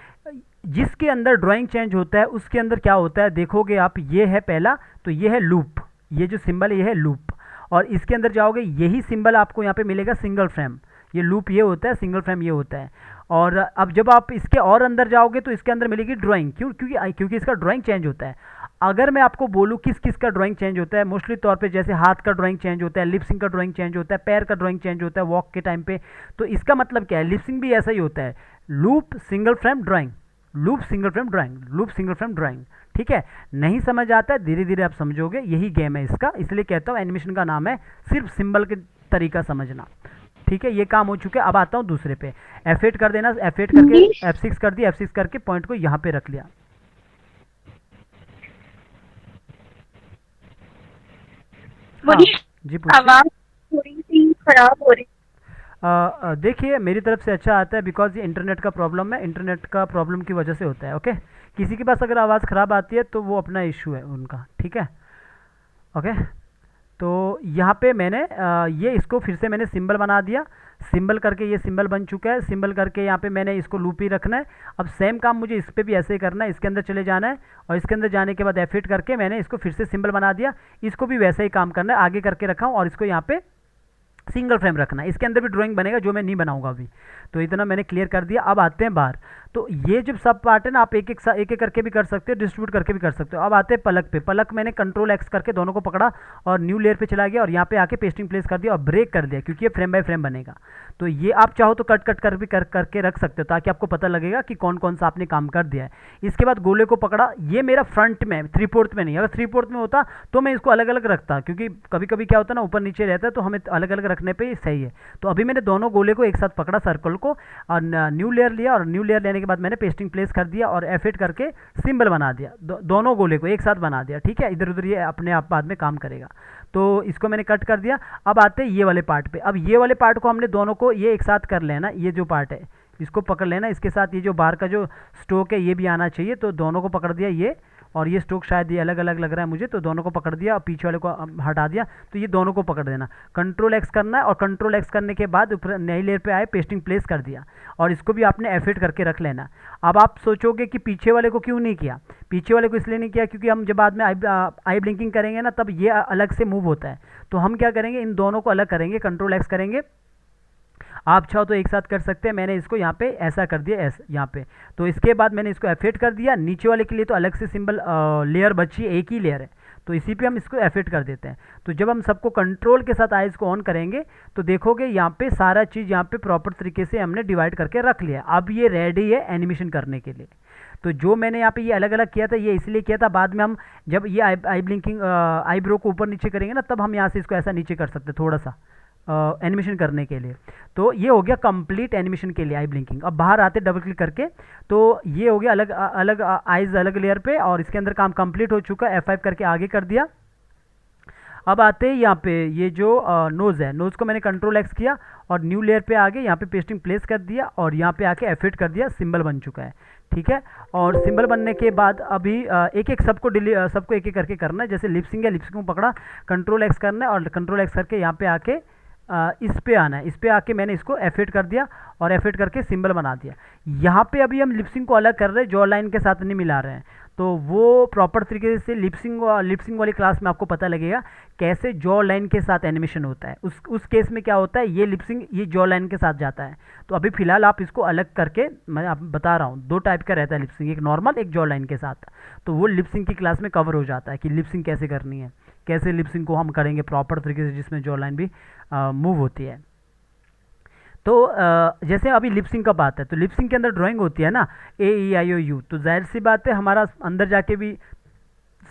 B: जिसके अंदर ड्राइंग चेंज होता है उसके अंदर क्या होता है देखोगे आप, ये है पहला, तो ये है लूप, ये जो सिंबल है ये है लूप, और इसके अंदर जाओगे यही सिंबल आपको यहाँ पे मिलेगा सिंगल फ्रेम। ये लूप ये होता है, सिंगल फ्रेम ये होता है। और अब जब आप इसके और अंदर जाओगे तो इसके अंदर मिलेगी ड्राइंग, क्योंकि इसका ड्राइंग चेंज होता है। अगर मैं आपको बोलूँ किस किस का ड्राइंग चेंज होता है, मोस्टली तौर पे जैसे हाथ का ड्राइंग चेंज होता है, लिपसिंग का ड्राइंग चेंज होता है, पैर का ड्राइंग चेंज होता है वॉक के टाइम पे। तो इसका मतलब क्या है, लिपसिंग भी ऐसा ही होता है, loop single frame drawing, loop single frame drawing, loop single frame drawing, ठीक है। नहीं समझ आता है, धीरे धीरे आप समझोगे, यही गेम है इसका, इसलिए कहता हूँ एनिमेशन का नाम है सिर्फ सिंबल के तरीका समझना, ठीक है। ये काम हो चुके, अब आता हूँ दूसरे पे। F8 कर देना, F8 करके F6 कर दिया, F6 करके पॉइंट को यहाँ पे रख लिया। हाँ जी,
C: आवाज थोड़ी सी खराब हो रही।
B: देखिए मेरी तरफ से अच्छा आता है, बिकॉज ये इंटरनेट का प्रॉब्लम है, इंटरनेट का प्रॉब्लम की वजह से होता है। ओके, किसी के पास अगर आवाज़ ख़राब आती है तो वो अपना इशू है उनका, ठीक है। ओके, तो यहाँ पे मैंने ये इसको फिर से मैंने सिंबल बना दिया, सिंबल करके ये सिंबल बन चुका है, सिंबल करके यहाँ पे मैंने इसको लूप ही रखना है। अब सेम काम मुझे इस पर भी ऐसे ही करना है, इसके अंदर चले जाना है और इसके अंदर जाने के बाद F8 करके मैंने इसको फिर से सिंबल बना दिया, इसको भी वैसे ही काम करना है, आगे करके रखा हूँ और इसको यहाँ पे सिंगल फ्रेम रखना है। इसके अंदर भी ड्राइंग बनेगा जो मैं नहीं बनाऊंगा अभी। तो इतना मैंने क्लियर कर दिया। अब आते हैं बाहर। तो ये जो सब पार्ट है ना, आप एक एक करके भी कर सकते हो, डिस्ट्रीब्यूट करके भी कर सकते हो। अब आते हैं पलक पे। पलक मैंने कंट्रोल एक्स करके दोनों को पकड़ा और न्यू लेयर पे चला गया और यहाँ पे आके पेस्टिंग प्लेस कर दिया और ब्रेक कर दिया, क्योंकि ये फ्रेम बाय फ्रेम बनेगा। तो ये आप चाहो तो कट कर भी करके रख सकते हो, ताकि आपको पता लगेगा कि कौन कौन सा आपने काम कर दिया है। इसके बाद गोले को पकड़ा, ये मेरा फ्रंट में 3/4 में नहीं, अगर 3/4 में होता तो मैं इसको अलग अलग रखता, क्योंकि कभी कभी क्या होता है ना, ऊपर नीचे रहता है, तो हमें अलग अलग रखने पर सही है। तो अभी मैंने दोनों गोले को एक साथ पकड़ा, सर्कल को, और न्यू लेयर लिया और न्यू लेयर लेने के बाद मैंने पेस्टिंग प्लेस कर दिया और F8 करके सिंबल बना दिया, दोनों गोले को एक साथ बना दिया। ठीक है, इधर उधर ये अपने आप बाद में काम करेगा। तो इसको मैंने कट कर दिया। अब आते हैं ये वाले पार्ट पे। अब ये वाले पार्ट को हमने दोनों को ये एक साथ कर लेना, ये जो पार्ट है इसको पकड़ लेना, इसके साथ ये जो बाहर का जो स्ट्रोक है ये भी आना चाहिए। तो दोनों को पकड़ दिया, ये और ये स्ट्रोक शायद ये अलग अलग लग रहा है मुझे, तो दोनों को पकड़ दिया और पीछे वाले को हटा दिया। तो ये दोनों को पकड़ देना, कंट्रोल एक्स करना है और कंट्रोल एक्स करने के बाद ऊपर नई लेयर पे आए, पेस्टिंग प्लेस कर दिया और इसको भी आपने F8 करके रख लेना। अब आप सोचोगे कि पीछे वाले को क्यों नहीं किया? पीछे वाले को इसलिए नहीं किया क्योंकि हम जब बाद में आई ब्लिंकिंग करेंगे ना, तब ये अलग से मूव होता है। तो हम क्या करेंगे, इन दोनों को अलग करेंगे, कंट्रोल एक्स करेंगे। आप चाहो तो एक साथ कर सकते हैं, मैंने इसको यहाँ पे ऐसा कर दिया, ऐसा यहाँ पे। तो इसके बाद मैंने इसको F8 कर दिया। नीचे वाले के लिए तो अलग से सिंबल लेयर बची है, एक ही लेयर है, तो इसी पे हम इसको F8 कर देते हैं। तो जब हम सबको कंट्रोल के साथ आइज को ऑन करेंगे तो देखोगे यहाँ पे सारा चीज़ यहाँ पे प्रॉपर तरीके से हमने डिवाइड करके रख लिया। अब ये रेडी है एनिमेशन करने के लिए। तो जो मैंने यहाँ पे ये अलग अलग किया था, ये इसलिए किया था, बाद में हम जब ये आई ब्लिंकिंग आईब्रो को ऊपर नीचे करेंगे ना, तब हम यहाँ से इसको ऐसा नीचे कर सकते थोड़ा सा एनिमेशन करने के लिए। तो ये हो गया कंप्लीट एनिमेशन के लिए आई ब्लिंकिंग। अब बाहर आते डबल क्लिक करके, तो ये हो गया अलग अलग आइज अलग लेयर पे और इसके अंदर काम कंप्लीट हो चुका है। F5 करके आगे कर दिया। अब आते हैं यहाँ पे, ये जो नोज़ है, नोज़ को मैंने कंट्रोल एक्स किया और न्यू लेयर पे आगे यहाँ पे पेस्टिंग प्लेस कर दिया और यहाँ पे आके F8 कर दिया, सिंबल बन चुका है। ठीक है, और सिंबल बनने के बाद अभी एक एक सबको एक एक करके करना है। जैसे लिपसिंग है, लिपसिंग को पकड़ा, कंट्रोल एक्स करना है और कंट्रोल एक्स करके यहाँ पे आके इस पे आना है। इस पे आके मैंने इसको F8 कर दिया और F8 करके सिंबल बना दिया। यहाँ पे अभी हम लिपसिंग को अलग कर रहे हैं, जॉ लाइन के साथ नहीं मिला रहे हैं। तो वो प्रॉपर तरीके से लिपसिंग वाली क्लास में आपको पता लगेगा कैसे जॉ लाइन के साथ एनिमेशन होता है। उस केस में क्या होता है, ये लिपसिंग ये जॉ लाइन के साथ जाता है। तो अभी फिलहाल आप इसको अलग करके, मैं आप बता रहा हूँ, दो टाइप का रहता है लिपसिंग, एक नॉर्मल एक जॉ लाइन के साथ। तो वो लिपसिंग की क्लास में कवर हो जाता है कि लिपसिंग कैसे करनी है, कैसे लिपसिंग को हम करेंगे प्रॉपर तरीके से जिसमें जॉ लाइन भी मूव होती है। तो जैसे अभी लिपसिंग का बात है, तो लिपसिंग के अंदर ड्राइंग होती है ना, A E I O U। तो जाहिर सी बात है हमारा अंदर जाके भी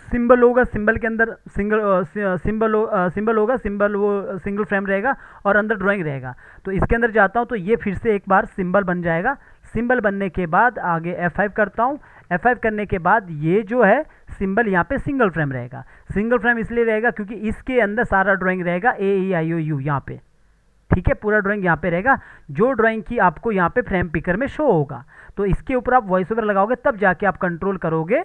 B: सिंबल होगा, सिंबल के अंदर सिंबल होगा, सिंबल वो सिंगल फ्रेम रहेगा और अंदर ड्राइंग रहेगा। तो इसके अंदर जाता हूँ तो ये फिर से एक बार सिंबल बन जाएगा। सिंबल बनने के बाद आगे F5 करता हूँ। F5 करने के बाद ये जो है सिंबल यहाँ पे सिंगल फ्रेम रहेगा। सिंगल फ्रेम इसलिए रहेगा क्योंकि इसके अंदर सारा ड्राइंग रहेगा A E I O U यहाँ पे। ठीक है, पूरा ड्राइंग यहाँ पे रहेगा, जो ड्राइंग की आपको यहाँ पे फ्रेम पिकर में शो होगा। तो इसके ऊपर आप वॉइस ओवर लगाओगे तब जाके आप कंट्रोल करोगे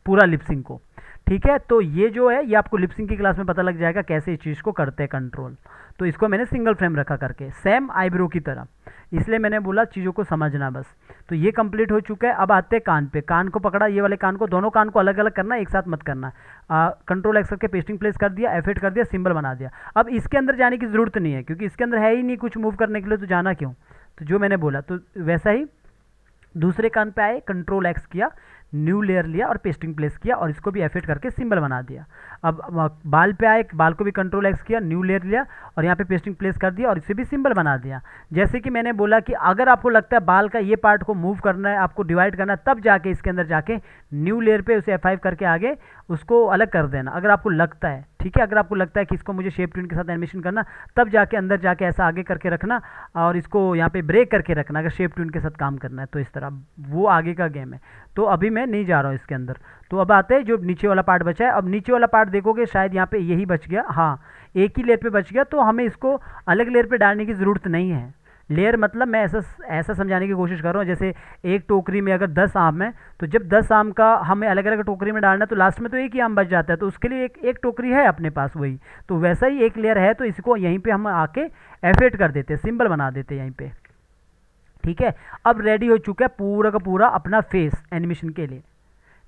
B: पूरा लिपसिंग को। ठीक है, तो ये जो है ये आपको लिपसिंग की क्लास में पता लग जाएगा कैसे इस चीज़ को करते हैं कंट्रोल। तो इसको मैंने सिंगल फ्रेम रखा करके, सेम आईब्रो की तरह, इसलिए मैंने बोला चीज़ों को समझना बस। तो ये कंप्लीट हो चुका है। अब आते हैं कान पे। कान को पकड़ा, ये वाले कान को, दोनों कान को अलग अलग करना, एक साथ मत करना। कंट्रोल एक्स करके पेस्टिंग प्लेस कर दिया, F8 कर दिया, सिंबल बना दिया। अब इसके अंदर जाने की ज़रूरत नहीं है क्योंकि इसके अंदर है ही नहीं कुछ मूव करने के लिए, तो जाना क्यों। तो जो मैंने बोला तो वैसा ही दूसरे कान पे आए, कंट्रोल एक्स किया, न्यू लेयर लिया और पेस्टिंग प्लेस किया और इसको भी F8 करके सिंबल बना दिया। अब बाल पे आए, बाल को भी कंट्रोल एक्स किया, न्यू लेयर लिया और यहाँ पे पेस्टिंग प्लेस कर दिया और इसे भी सिंबल बना दिया। जैसे कि मैंने बोला कि अगर आपको लगता है बाल का ये पार्ट को मूव करना है, आपको डिवाइड करना है, तब जाके इसके अंदर जाके न्यू लेयर पे उसे F5 करके आगे उसको अलग कर देना, अगर आपको लगता है। ठीक है, अगर आपको लगता है कि इसको मुझे शेप ट्यून के साथ एनिमेशन करना, तब जाके अंदर जाके ऐसा आगे करके रखना और इसको यहाँ पे ब्रेक करके रखना अगर शेप ट्यून के साथ काम करना है। तो इस तरह वो आगे का गेम है। तो अभी मैं नहीं जा रहा हूँ इसके अंदर। तो अब आते हैं जो नीचे वाला पार्ट बचा है। अब नीचे वाला पार्ट देखोगे शायद यहाँ पे यही बच गया, हाँ एक ही लेयर पे बच गया, तो हमें इसको अलग लेयर पे डालने की ज़रूरत नहीं है लेयर मतलब मैं ऐसा ऐसा समझाने की कोशिश कर रहा हूँ, जैसे एक टोकरी में अगर 10 आम है, तो जब 10 आम का हमें अलग अलग टोकरी में डालना है तो लास्ट में तो एक ही आम बच जाता है, तो उसके लिए एक एक टोकरी है अपने पास वही। तो वैसा ही एक लेयर है, तो इसको यहीं पे हम आके एफेक्ट कर देते हैं, सिंबल बना देते हैं यहीं पे। ठीक है, अब रेडी हो चुका है पूरा का पूरा अपना फेस एनिमेशन के लिए,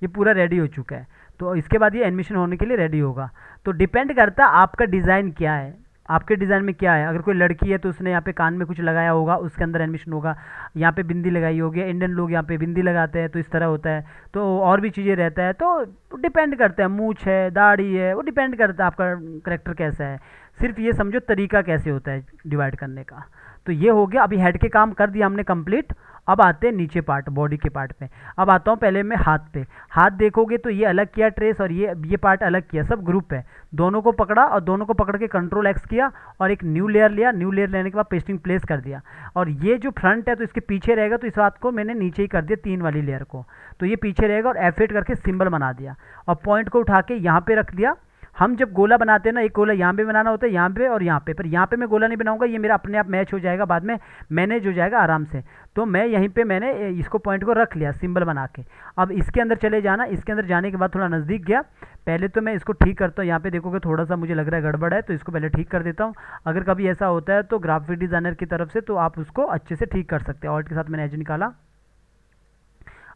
B: ये पूरा रेडी हो चुका है। तो इसके बाद ये एनिमेशन होने के लिए रेडी होगा। तो डिपेंड करता है आपका डिज़ाइन क्या है, आपके डिज़ाइन में क्या है। अगर कोई लड़की है तो उसने यहाँ पे कान में कुछ लगाया होगा, उसके अंदर एनिमेशन होगा। यहाँ पे बिंदी लगाई होगी, इंडियन लोग यहाँ पे बिंदी लगाते हैं तो इस तरह होता है। तो और भी चीज़ें रहता है, तो डिपेंड करता है, मूछ है, दाढ़ी है, वो डिपेंड करता है आपका करेक्टर कैसा है। सिर्फ ये समझो तरीका कैसे होता है डिवाइड करने का। तो ये हो गया, अभी हेड के काम कर दिया हमने कंप्लीट। अब आते हैं नीचे पार्ट, बॉडी के पार्ट पे। अब आता हूँ पहले मैं हाथ पे। हाथ देखोगे तो ये अलग किया ट्रेस, और ये पार्ट अलग किया, सब ग्रुप है। दोनों को पकड़ा और दोनों को पकड़ के कंट्रोल एक्स किया और एक न्यू लेयर लिया। न्यू लेयर लेने के बाद पेस्टिंग प्लेस कर दिया। और ये जो फ्रंट है तो इसके पीछे रहेगा, तो इस बात को मैंने नीचे ही कर दिया 3 वाली लेयर को, तो ये पीछे रहेगा। और एफ8 करके सिंबल बना दिया और पॉइंट को उठा के यहाँ पे रख दिया। हम जब गोला बनाते हैं ना, एक गोला यहाँ पे बनाना होता है, यहाँ पे और यहाँ पे, पर यहाँ पे मैं गोला नहीं बनाऊंगा, ये मेरा अपने आप मैच हो जाएगा, बाद में मैनेज हो जाएगा आराम से। तो मैं यहीं पे मैंने इसको पॉइंट को रख लिया सिंबल बना के। अब इसके अंदर चले जाना। इसके अंदर जाने के बाद थोड़ा नज़दीक गया, पहले तो मैं इसको ठीक करता हूँ। यहाँ पे देखोगे थोड़ा सा मुझे लग रहा है गड़बड़ है, तो इसको पहले ठीक कर देता हूँ। अगर कभी ऐसा होता है तो ग्राफिक डिज़ाइनर की तरफ से तो आप उसको अच्छे से ठीक कर सकते हैं। ऑल्ट के साथ मैंने एज निकाला,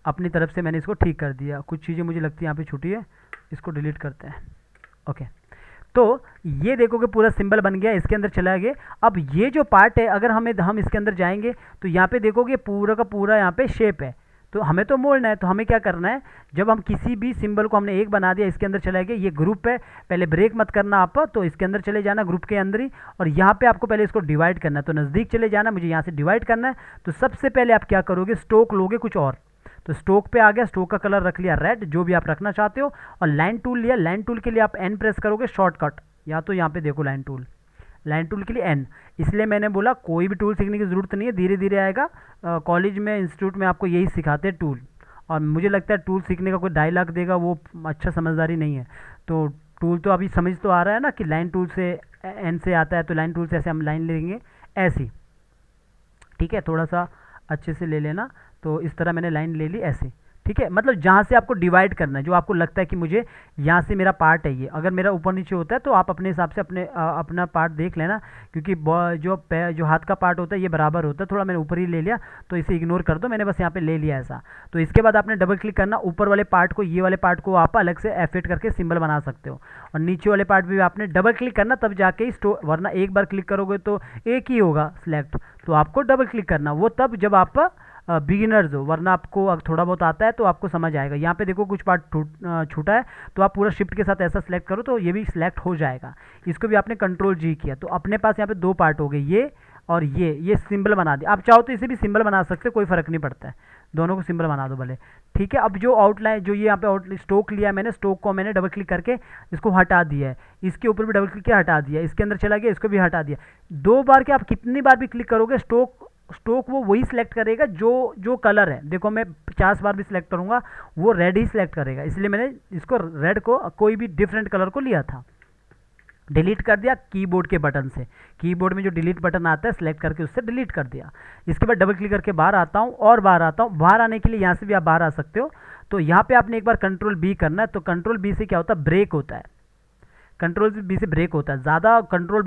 B: अपनी तरफ से मैंने इसको ठीक कर दिया। कुछ चीज़ें मुझे लगती है यहाँ पे छूटी है, इसको डिलीट करते हैं। ओके, तो ये देखोगे पूरा सिंबल बन गया, इसके अंदर चला गया। अब ये जो पार्ट है, अगर हम इसके अंदर जाएंगे तो यहाँ पे देखोगे पूरा का पूरा यहाँ पे शेप है, तो हमें तो मोड़ना है। तो हमें क्या करना है, जब हम किसी भी सिंबल को हमने एक बना दिया, इसके अंदर चला गया, ये ग्रुप है, पहले ब्रेक मत करना आप, तो इसके अंदर चले जाना ग्रुप के अंदर ही। और यहाँ पे आपको पहले इसको डिवाइड करना है, तो नज़दीक चले जाना, मुझे यहाँ से डिवाइड करना है। तो सबसे पहले आप क्या करोगे, स्ट्रोक लोगे कुछ और। तो स्ट्रोक पे आ गया, स्ट्रोक का कलर रख लिया रेड, जो भी आप रखना चाहते हो। और लाइन टूल लिया, लाइन टूल के लिए आप एन प्रेस करोगे, शॉर्टकट, या तो यहाँ पे देखो लाइन टूल के लिए एन। इसलिए मैंने बोला कोई भी टूल सीखने की ज़रूरत नहीं है, धीरे धीरे आएगा। कॉलेज में, इंस्टीट्यूट में आपको यही सिखाते हैं टूल, और मुझे लगता है टूल सीखने का कोई डायलॉग देगा वो अच्छा समझदारी नहीं है। तो टूल तो अभी समझ तो आ रहा है ना कि लाइन टूल से एन से आता है, तो लाइन टूल से ऐसे हम लाइन लेंगे ऐसी। ठीक है, थोड़ा सा अच्छे से ले लेना। तो इस तरह मैंने लाइन ले ली ऐसे। ठीक है, मतलब जहाँ से आपको डिवाइड करना है, जो आपको लगता है कि मुझे यहाँ से मेरा पार्ट है ये, अगर मेरा ऊपर नीचे होता है तो आप अपने हिसाब से अपना पार्ट देख लेना, क्योंकि जो हाथ का पार्ट होता है ये बराबर होता है। थोड़ा मैंने ऊपर ही ले लिया, तो इसे इग्नोर कर दो, मैंने बस यहाँ पे ले लिया ऐसा। तो इसके बाद आपने डबल क्लिक करना, ऊपर वाले पार्ट को, ये वाले पार्ट को आप अलग से एफेक्ट करके सिंबल बना सकते हो। और नीचे वाले पार्ट भी आपने डबल क्लिक करना, तब जाके ही वरना एक बार क्लिक करोगे तो एक ही होगा सिलेक्ट, तो आपको डबल क्लिक करना, वो तब जब आप बिगिनर्स हो, वरना आपको थोड़ा बहुत आता है तो आपको समझ आएगा। यहाँ पे देखो कुछ पार्ट छूटा है, तो आप पूरा शिफ्ट के साथ ऐसा सिलेक्ट करो तो ये भी सिलेक्ट हो जाएगा। इसको भी आपने कंट्रोल जी किया, तो अपने पास यहाँ पे 2 पार्ट हो गए, ये और ये सिंबल बना दिया। आप चाहो तो इसे भी सिंबल बना सकते हो, कोई फर्क नहीं पड़ता है, दोनों को सिंबल बना दो भले। ठीक है, अब जो आउटलाइन, जो ये यहाँ पे स्ट्रोक लिया मैंने, स्ट्रोक को मैंने डबल क्लिक करके इसको हटा दिया है, इसके ऊपर भी डबल क्लिक किया, हटा दिया, इसके अंदर चला गया, इसको भी हटा दिया। 2 बार के आप कितनी बार भी क्लिक करोगे, स्ट्रोक वो वही सिलेक्ट करेगा जो कलर है। देखो मैं 50 बार भी सिलेक्ट करूंगा वो रेड ही सिलेक्ट करेगा, इसलिए मैंने इसको रेड को कोई भी डिफरेंट कलर को लिया था। डिलीट कर दिया कीबोर्ड के बटन से, कीबोर्ड में जो डिलीट बटन आता है सिलेक्ट करके उससे डिलीट कर दिया। इसके बाद डबल क्लिक करके बाहर आता हूँ और बाहर आता हूँ। बाहर आने के लिए यहाँ से भी आप बाहर आ सकते हो। तो यहाँ पे आपने एक बार कंट्रोल बी करना है, तो कंट्रोल बी से क्या होता है, ब्रेक होता है। कंट्रोल बी से ब्रेक होता है, ज़्यादा कंट्रोल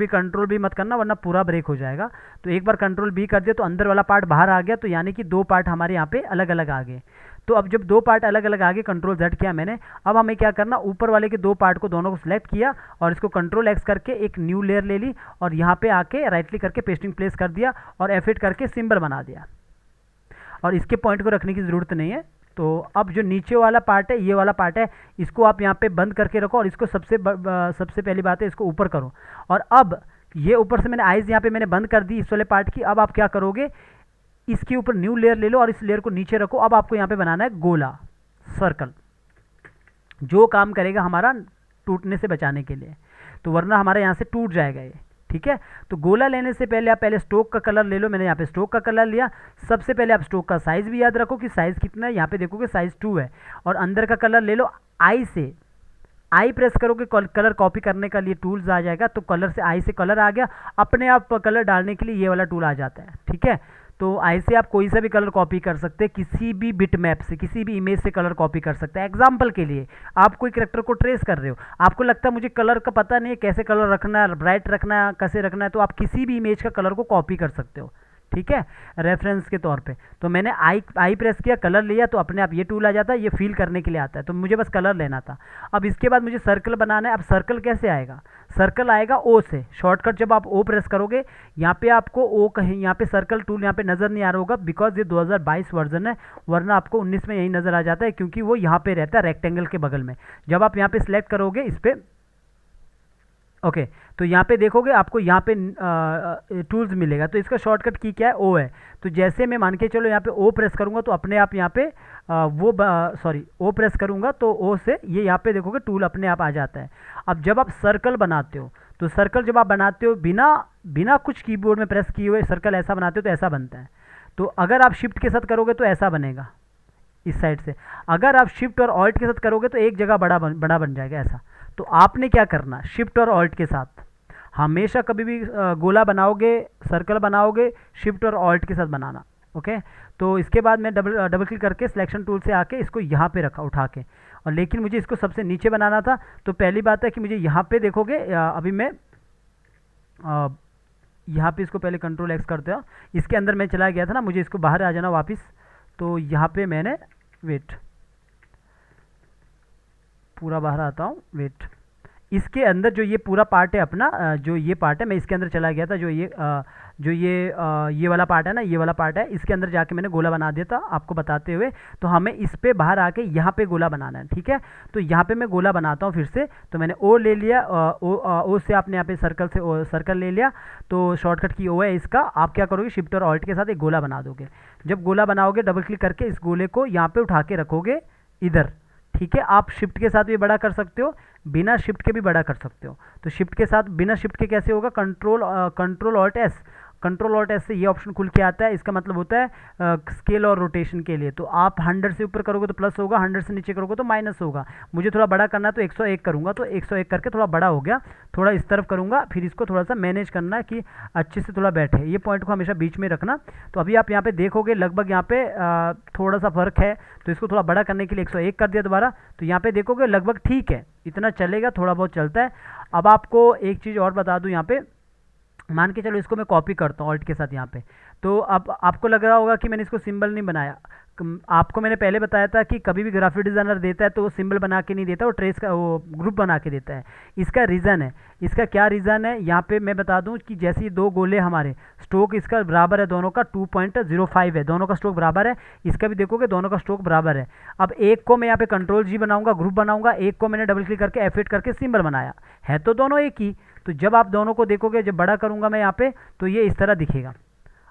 B: बी मत करना वरना पूरा ब्रेक हो जाएगा। तो एक बार कंट्रोल बी कर दिया तो अंदर वाला पार्ट बाहर आ गया, तो यानी कि 2 पार्ट हमारे यहाँ पे अलग अलग आ गए। तो अब जब 2 पार्ट अलग अलग आ गए, कंट्रोल जेड किया मैंने। अब हमें क्या करना, ऊपर वाले के 2 पार्ट को दोनों को सिलेक्ट किया और इसको कंट्रोल एक्स करके एक न्यू लेयर ले ली और यहाँ पे आके राइट क्लिक करके पेस्टिंग प्लेस कर दिया और एफिट करके सिंबल बना दिया। और इसके पॉइंट को रखने की ज़रूरत नहीं है। तो अब जो नीचे वाला पार्ट है, ये वाला पार्ट है, इसको आप यहाँ पे बंद करके रखो और इसको सबसे पहली बात है इसको ऊपर करो। और अब ये ऊपर से मैंने आइज़ यहाँ पे मैंने बंद कर दी इस वाले पार्ट की। अब आप क्या करोगे, इसके ऊपर न्यू लेयर ले लो और इस लेयर को नीचे रखो। अब आपको यहाँ पे बनाना है गोला, सर्कल, जो काम करेगा हमारा टूटने से बचाने के लिए, तो वरना हमारा यहाँ से टूट जाएगा ये। ठीक है, तो गोला लेने से पहले आप पहले स्ट्रोक का कलर ले लो। मैंने यहाँ पे स्ट्रोक का कलर लिया। सबसे पहले आप स्ट्रोक का साइज़ भी याद रखो कि साइज़ कितना है। यहाँ पे देखोगे साइज़ 2 है। और अंदर का कलर ले लो आई से, आई प्रेस करोगे कलर कॉपी करने का लिए टूल्स आ जाएगा, तो कलर से आई से कलर आ गया, अपने आप कलर डालने के लिए ये वाला टूल आ जाता है। ठीक है, तो आई से आप कोई सा भी कलर कॉपी कर सकते हैं, किसी भी बिट मैप से, किसी भी इमेज से कलर कॉपी कर सकते हैं। एग्जाम्पल के लिए आप कोई कैरेक्टर को ट्रेस कर रहे हो, आपको लगता है मुझे कलर का पता नहीं है, कैसे कलर रखना है, ब्राइट रखना है, कैसे रखना है, तो आप किसी भी इमेज का कलर को कॉपी कर सकते हो। ठीक है, रेफरेंस के तौर पे। तो मैंने आई प्रेस किया, कलर लिया, तो अपने आप ये टूल आ जाता है, ये फिल करने के लिए आता है। तो मुझे बस कलर लेना था। अब इसके बाद मुझे सर्कल बनाना है। अब सर्कल कैसे आएगा? सर्कल आएगा ओ से। शॉर्टकट जब आप ओ प्रेस करोगे, यहाँ पे आपको ओ कहीं, यहाँ पे सर्कल टूल यहाँ पे नज़र नहीं आ रहा होगा, बिकॉज ये 2022 वर्जन है, वरना आपको 19 में यही नज़र आ जाता है, क्योंकि वो यहाँ पे रहता है रेक्टेंगल के बगल में। जब आप यहाँ पे सिलेक्ट करोगे इस पर, ओके, तो यहाँ पे देखोगे आपको यहाँ पे टूल्स मिलेगा। तो इसका शॉर्टकट की क्या है? ओ है। तो जैसे मैं मान के चलो यहाँ पे ओ प्रेस करूँगा, तो अपने आप यहाँ पे ओ प्रेस करूँगा, तो ओ से ये यहाँ पे देखोगे टूल अपने आप आ जाता है। अब जब आप सर्कल बनाते हो, तो सर्कल जब आप बनाते हो बिना कुछ कीबोर्ड में प्रेस किए हुए सर्कल ऐसा बनाते हो, तो ऐसा बनता है। तो अगर आप शिफ्ट के साथ करोगे तो ऐसा बनेगा इस साइड से। अगर आप शिफ्ट और ऑल्ट के साथ करोगे तो एक जगह बड़ा बन जाएगा ऐसा। तो आपने क्या करना, शिफ्ट और ऑल्ट के साथ हमेशा कभी भी गोला बनाओगे, सर्कल बनाओगे, शिफ्ट और ऑल्ट के साथ बनाना। ओके, तो इसके बाद मैं डबल क्लिक करके सिलेक्शन टूल से आके इसको यहाँ पे रखा उठा के, और लेकिन मुझे इसको सबसे नीचे बनाना था। तो पहली बात है कि मुझे यहाँ पे देखोगे, अभी मैं यहाँ पे इसको पहले कंट्रोल एक्स करते हो, इसके अंदर मैं चला गया था ना, मुझे इसको बाहर आ जाना वापस। तो यहाँ पे मैंने वेट, पूरा बाहर आता हूँ, वेट, इसके अंदर जो ये पूरा पार्ट है अपना, जो ये पार्ट है, मैं इसके अंदर चला गया था, ये वाला पार्ट है ना, ये वाला पार्ट है, इसके अंदर जाके मैंने गोला बना दिया था आपको बताते हुए। तो हमें इस पे बाहर आके यहाँ पे गोला बनाना है। ठीक है, तो यहाँ पे मैं गोला बनाता हूँ फिर से। तो मैंने ओ ले लिया, ओ से आपने यहाँ पे सर्कल से सर्कल ले लिया, तो शॉर्टकट की ओ है इसका। आप क्या करोगे, शिफ्ट और ऑल्ट के साथ एक गोला बना दोगे। जब गोला बनाओगे, डबल क्लिक करके इस गोले को यहाँ पे उठा के रखोगे इधर। ठीक है, आप शिफ्ट के साथ भी बड़ा कर सकते हो, बिना शिफ्ट के भी बड़ा कर सकते हो। तो शिफ्ट के साथ, बिना शिफ्ट के कैसे होगा? Control alt S, control alt S से ये ऑप्शन खुल के आता है। इसका मतलब होता है स्केल और रोटेशन के लिए। तो आप 100 से ऊपर करोगे तो प्लस होगा, 100 से नीचे करोगे तो माइनस होगा। मुझे थोड़ा बड़ा करना है तो 101 करूँगा, तो 101 करके थोड़ा बड़ा हो गया। थोड़ा इस तरफ करूँगा, फिर इसको थोड़ा सा मैनेज करना है कि अच्छे से थोड़ा बैठे। ये पॉइंट को हमेशा बीच में रखना। तो अभी आप यहाँ पे देखोगे लगभग यहाँ पे थोड़ा सा फर्क है, तो इसको थोड़ा बड़ा करने के लिए 101 कर दिया दोबारा। तो यहाँ पे देखोगे लगभग ठीक है, इतना चलेगा, थोड़ा बहुत चलता है। अब आपको एक चीज़ और बता दूँ, यहाँ पे मान के चलो इसको मैं कॉपी करता हूँ ऑल्ट के साथ यहाँ पे। तो अब आपको लग रहा होगा कि मैंने इसको सिंबल नहीं बनाया। आपको मैंने पहले बताया था कि कभी भी ग्राफिक डिज़ाइनर देता है तो वो सिंबल बना के नहीं देता, वो ट्रेस का वो ग्रुप बना के देता है। इसका रीज़न है, इसका क्या रीज़न है यहाँ पे मैं बता दूँ कि जैसे दो गोले हमारे, स्ट्रोक इसका बराबर है, दोनों का 2.05 है, दोनों का स्ट्रोक बराबर है। इसका भी देखोगे दोनों का स्ट्रोक बराबर है। अब एक को मैं यहाँ पे कंट्रोल जी बनाऊंगा, ग्रुप बनाऊंगा, एक को मैंने डबल क्लिक करके F8 करके सिंबल बनाया है, तो दोनों एक ही। तो जब आप दोनों को देखोगे, जब बड़ा करूंगा मैं यहाँ पे, तो ये इस तरह दिखेगा।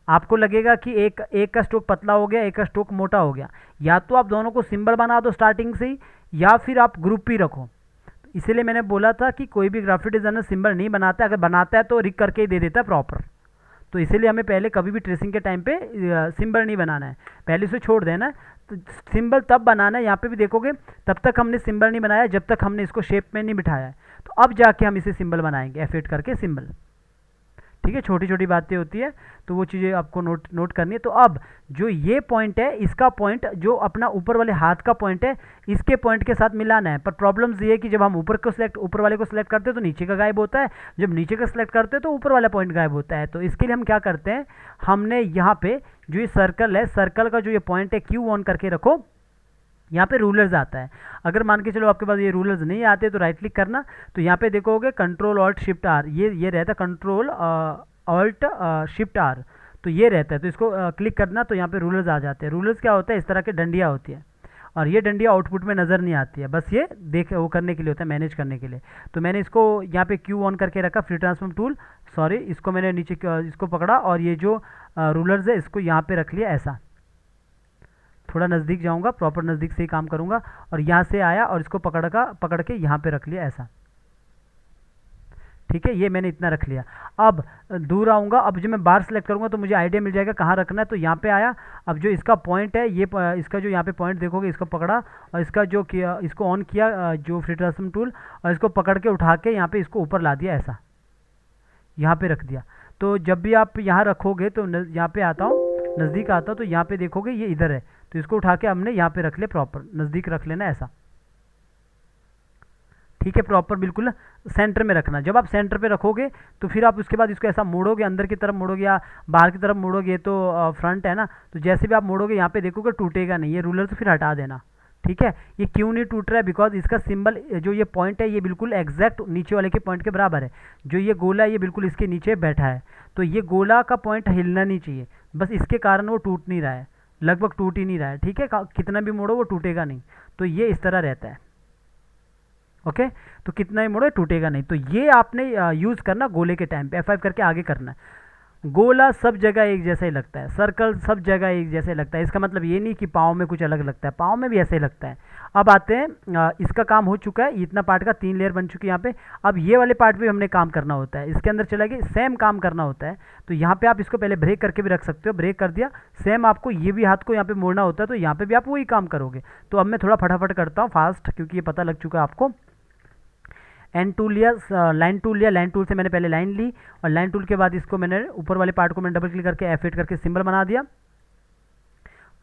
B: आपको लगेगा कि एक का स्ट्रोक पतला हो गया, एक का स्ट्रोक मोटा हो गया। या तो आप दोनों को सिंबल बना दो स्टार्टिंग से ही, या फिर आप ग्रुप ही रखो। इसीलिए मैंने बोला था कि कोई भी ग्राफिक डिज़ाइनर सिंबल नहीं बनाता है, अगर बनाता है तो रिक करके ही दे देता है प्रॉपर। तो इसीलिए हमें पहले कभी भी ट्रेसिंग के टाइम पे सिंबल नहीं बनाना है, पहले से छोड़ देना है। तो सिंबल तब बनाना है, यहाँ पे भी देखोगे तब तक हमने सिंबल नहीं बनाया जब तक हमने इसको शेप में नहीं बिठाया है। तो अब जाके हम इसे सिंबल बनाएंगे, F8 करके सिंबल। ठीक है, छोटी छोटी बातें होती है, तो वो चीज़ें आपको नोट करनी है। तो अब जो ये पॉइंट है, इसका पॉइंट जो अपना ऊपर वाले हाथ का पॉइंट है, इसके पॉइंट के साथ मिलाना है। पर प्रॉब्लम्स ये है कि जब हम ऊपर वाले को सिलेक्ट करते हैं तो नीचे का गायब होता है, जब नीचे का सिलेक्ट करते हैं तो ऊपर वाला पॉइंट गायब होता है। तो इसके लिए हम क्या करते हैं, हमने यहाँ पे जो ये सर्कल है, सर्कल का जो ये पॉइंट है Q ऑन करके रखो। यहाँ पे रूलर्स आता है, अगर मान के चलो आपके पास ये रूलर्स नहीं आते तो राइट क्लिक करना। तो यहाँ पे देखोगे कंट्रोल ऑल्ट शिफ्ट आर, ये रहता है कंट्रोल ऑल्ट शिफ्ट आर, तो ये रहता है। तो इसको क्लिक करना, तो यहाँ पे रूलर्स आ जाते हैं। रूलर्स क्या होता है, इस तरह के डंडियाँ होती है, और ये डंडियाँ आउटपुट में नज़र नहीं आती है, बस ये वो करने के लिए होता है, मैनेज करने के लिए। तो मैंने इसको यहाँ पे Q ऑन करके रखा, फ्री ट्रांसफॉर्म टूल, सॉरी, इसको मैंने नीचे इसको पकड़ा और ये जो रूलर्स है इसको यहाँ पे रख लिया ऐसा। थोड़ा नज़दीक जाऊँगा, प्रॉपर नज़दीक से ही काम करूँगा, और यहाँ से आया और इसको पकड़ के यहाँ पे रख लिया ऐसा। ठीक है, ये मैंने इतना रख लिया। अब दूर आऊँगा, अब जो मैं बार सेलेक्ट करूँगा तो मुझे आइडिया मिल जाएगा कहाँ रखना है। तो यहाँ पे आया, अब जो इसका पॉइंट है ये इसका जो यहाँ पे पॉइंट देखोगे, इसको पकड़ा और इसका जो किया, इसको ऑन किया जो फ्री ट्रांसफॉर्म टूल, और इसको पकड़ के उठा के यहाँ पे इसको ऊपर ला दिया, ऐसा यहाँ पे रख दिया। तो जब भी आप यहाँ रखोगे तो यहाँ पे आता हूँ, नज़दीक आता हूँ, तो यहाँ पे देखोगे ये इधर है, तो इसको उठा के हमने यहाँ पे रख लिया, प्रॉपर नज़दीक रख लेना ऐसा, ठीक है, प्रॉपर बिल्कुल सेंटर में रखना। जब आप सेंटर पे रखोगे तो फिर आप उसके बाद इसको ऐसा मोड़ोगे, अंदर की तरफ मोड़ोगे या बाहर की तरफ मोड़ोगे, तो फ्रंट है ना, तो जैसे भी आप मोड़ोगे यहाँ पे देखोगे टूटेगा नहीं, ये रूलर तो फिर हटा देना, ठीक है। ये क्यों नहीं टूट रहा है? बिकॉज इसका सिंबल जो ये पॉइंट है ये बिल्कुल एग्जैक्ट नीचे वाले के पॉइंट के बराबर है। जो ये गोला है ये बिल्कुल इसके नीचे बैठा है, तो ये गोला का पॉइंट हिलना नहीं चाहिए, बस इसके कारण वो टूट नहीं रहा है, लगभग टूट ही नहीं रहा है, ठीक है। कितना भी मोड़ो वो टूटेगा नहीं, तो ये इस तरह रहता है, ओके। तो कितना ही मोड़ो टूटेगा नहीं। तो ये आपने यूज़ करना गोले के टाइम पे, F5 करके आगे करना है। गोला सब जगह एक जैसा ही लगता है, सर्कल सब जगह एक जैसे लगता है, इसका मतलब ये नहीं कि पाँव में कुछ अलग लगता है, पाँव में भी ऐसे ही लगता है। अब आते हैं, इसका काम हो चुका है, इतना पार्ट का 3 लेयर बन चुकी है यहाँ पे। अब ये वाले पार्ट भी हमने काम करना होता है, इसके अंदर चला गया, सेम काम करना होता है। तो यहाँ पे आप इसको पहले ब्रेक करके भी रख सकते हो, ब्रेक कर दिया, सेम आपको ये भी हाथ को यहाँ पे मोड़ना होता है, तो यहाँ पे भी आप वही काम करोगे। तो अब मैं थोड़ा फटाफट करता हूँ फास्ट, क्योंकि ये पता लग चुका है आपको। एन टूल लिया, लाइन टूल लिया, लाइन टूल से मैंने पहले लाइन ली, और लाइन टूल के बाद इसको मैंने ऊपर वाले पार्ट को मैंने डबल क्लिक करके F8 करके सिंबल बना दिया,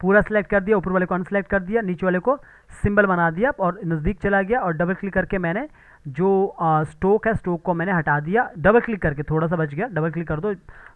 B: पूरा सेलेक्ट कर दिया, ऊपर वाले को अनसेलेक्ट कर दिया, नीचे वाले को सिंबल बना दिया और नज़दीक चला गया, और डबल क्लिक करके मैंने जो स्टोक है, स्टोक को मैंने हटा दिया, डबल क्लिक करके, थोड़ा सा बच गया, डबल क्लिक कर दो,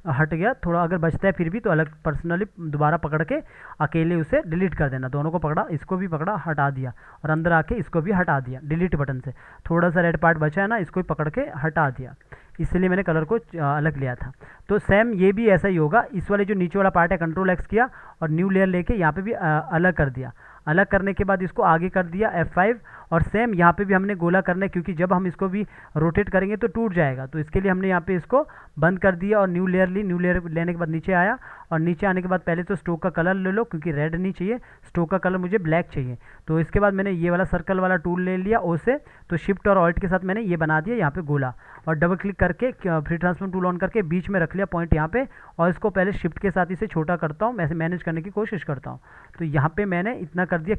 B: हट गया थोड़ा, अगर बचता है फिर भी तो अलग पर्सनली दोबारा पकड़ के अकेले उसे डिलीट कर देना। दोनों को पकड़ा, इसको भी पकड़ा, हटा दिया, और अंदर आके इसको भी हटा दिया डिलीट बटन से। थोड़ा सा रेड पार्ट बचा है ना, इसको भी पकड़ के हटा दिया, इसलिए मैंने कलर को अलग लिया था। तो सेम ये भी ऐसा ही होगा, इस वाले जो नीचे वाला पार्ट है कंट्रोल X किया और न्यू लेयर लेके यहाँ पे भी अलग कर दिया। अलग करने के बाद इसको आगे कर दिया F5, और सेम यहाँ पे भी हमने गोला करना है, क्योंकि जब हम इसको भी रोटेट करेंगे तो टूट जाएगा, तो इसके लिए हमने यहाँ पे इसको बंद कर दिया और न्यू लेयर ली। न्यू लेयर लेने के बाद नीचे आया, और नीचे आने के बाद पहले तो स्टोक का कलर ले लो, क्योंकि रेड नहीं चाहिए, स्टोक का कलर मुझे ब्लैक चाहिए। तो इसके बाद मैंने ये वाला सर्कल वाला टूल ले लिया ओ से, तो शिफ्ट और ऑल्ट के साथ मैंने ये बना दिया यहाँ पे गोला, और डबल क्लिक करके फ्री ट्रांसफॉर्म टूल ऑन करके बीच में रख लिया पॉइंट यहाँ पे, और इसको पहले शिफ्ट के साथ इसे छोटा करता हूँ, ऐसे मैनेज करने की कोशिश करता हूँ। तो यहाँ पे मैंने इतना कर दिया,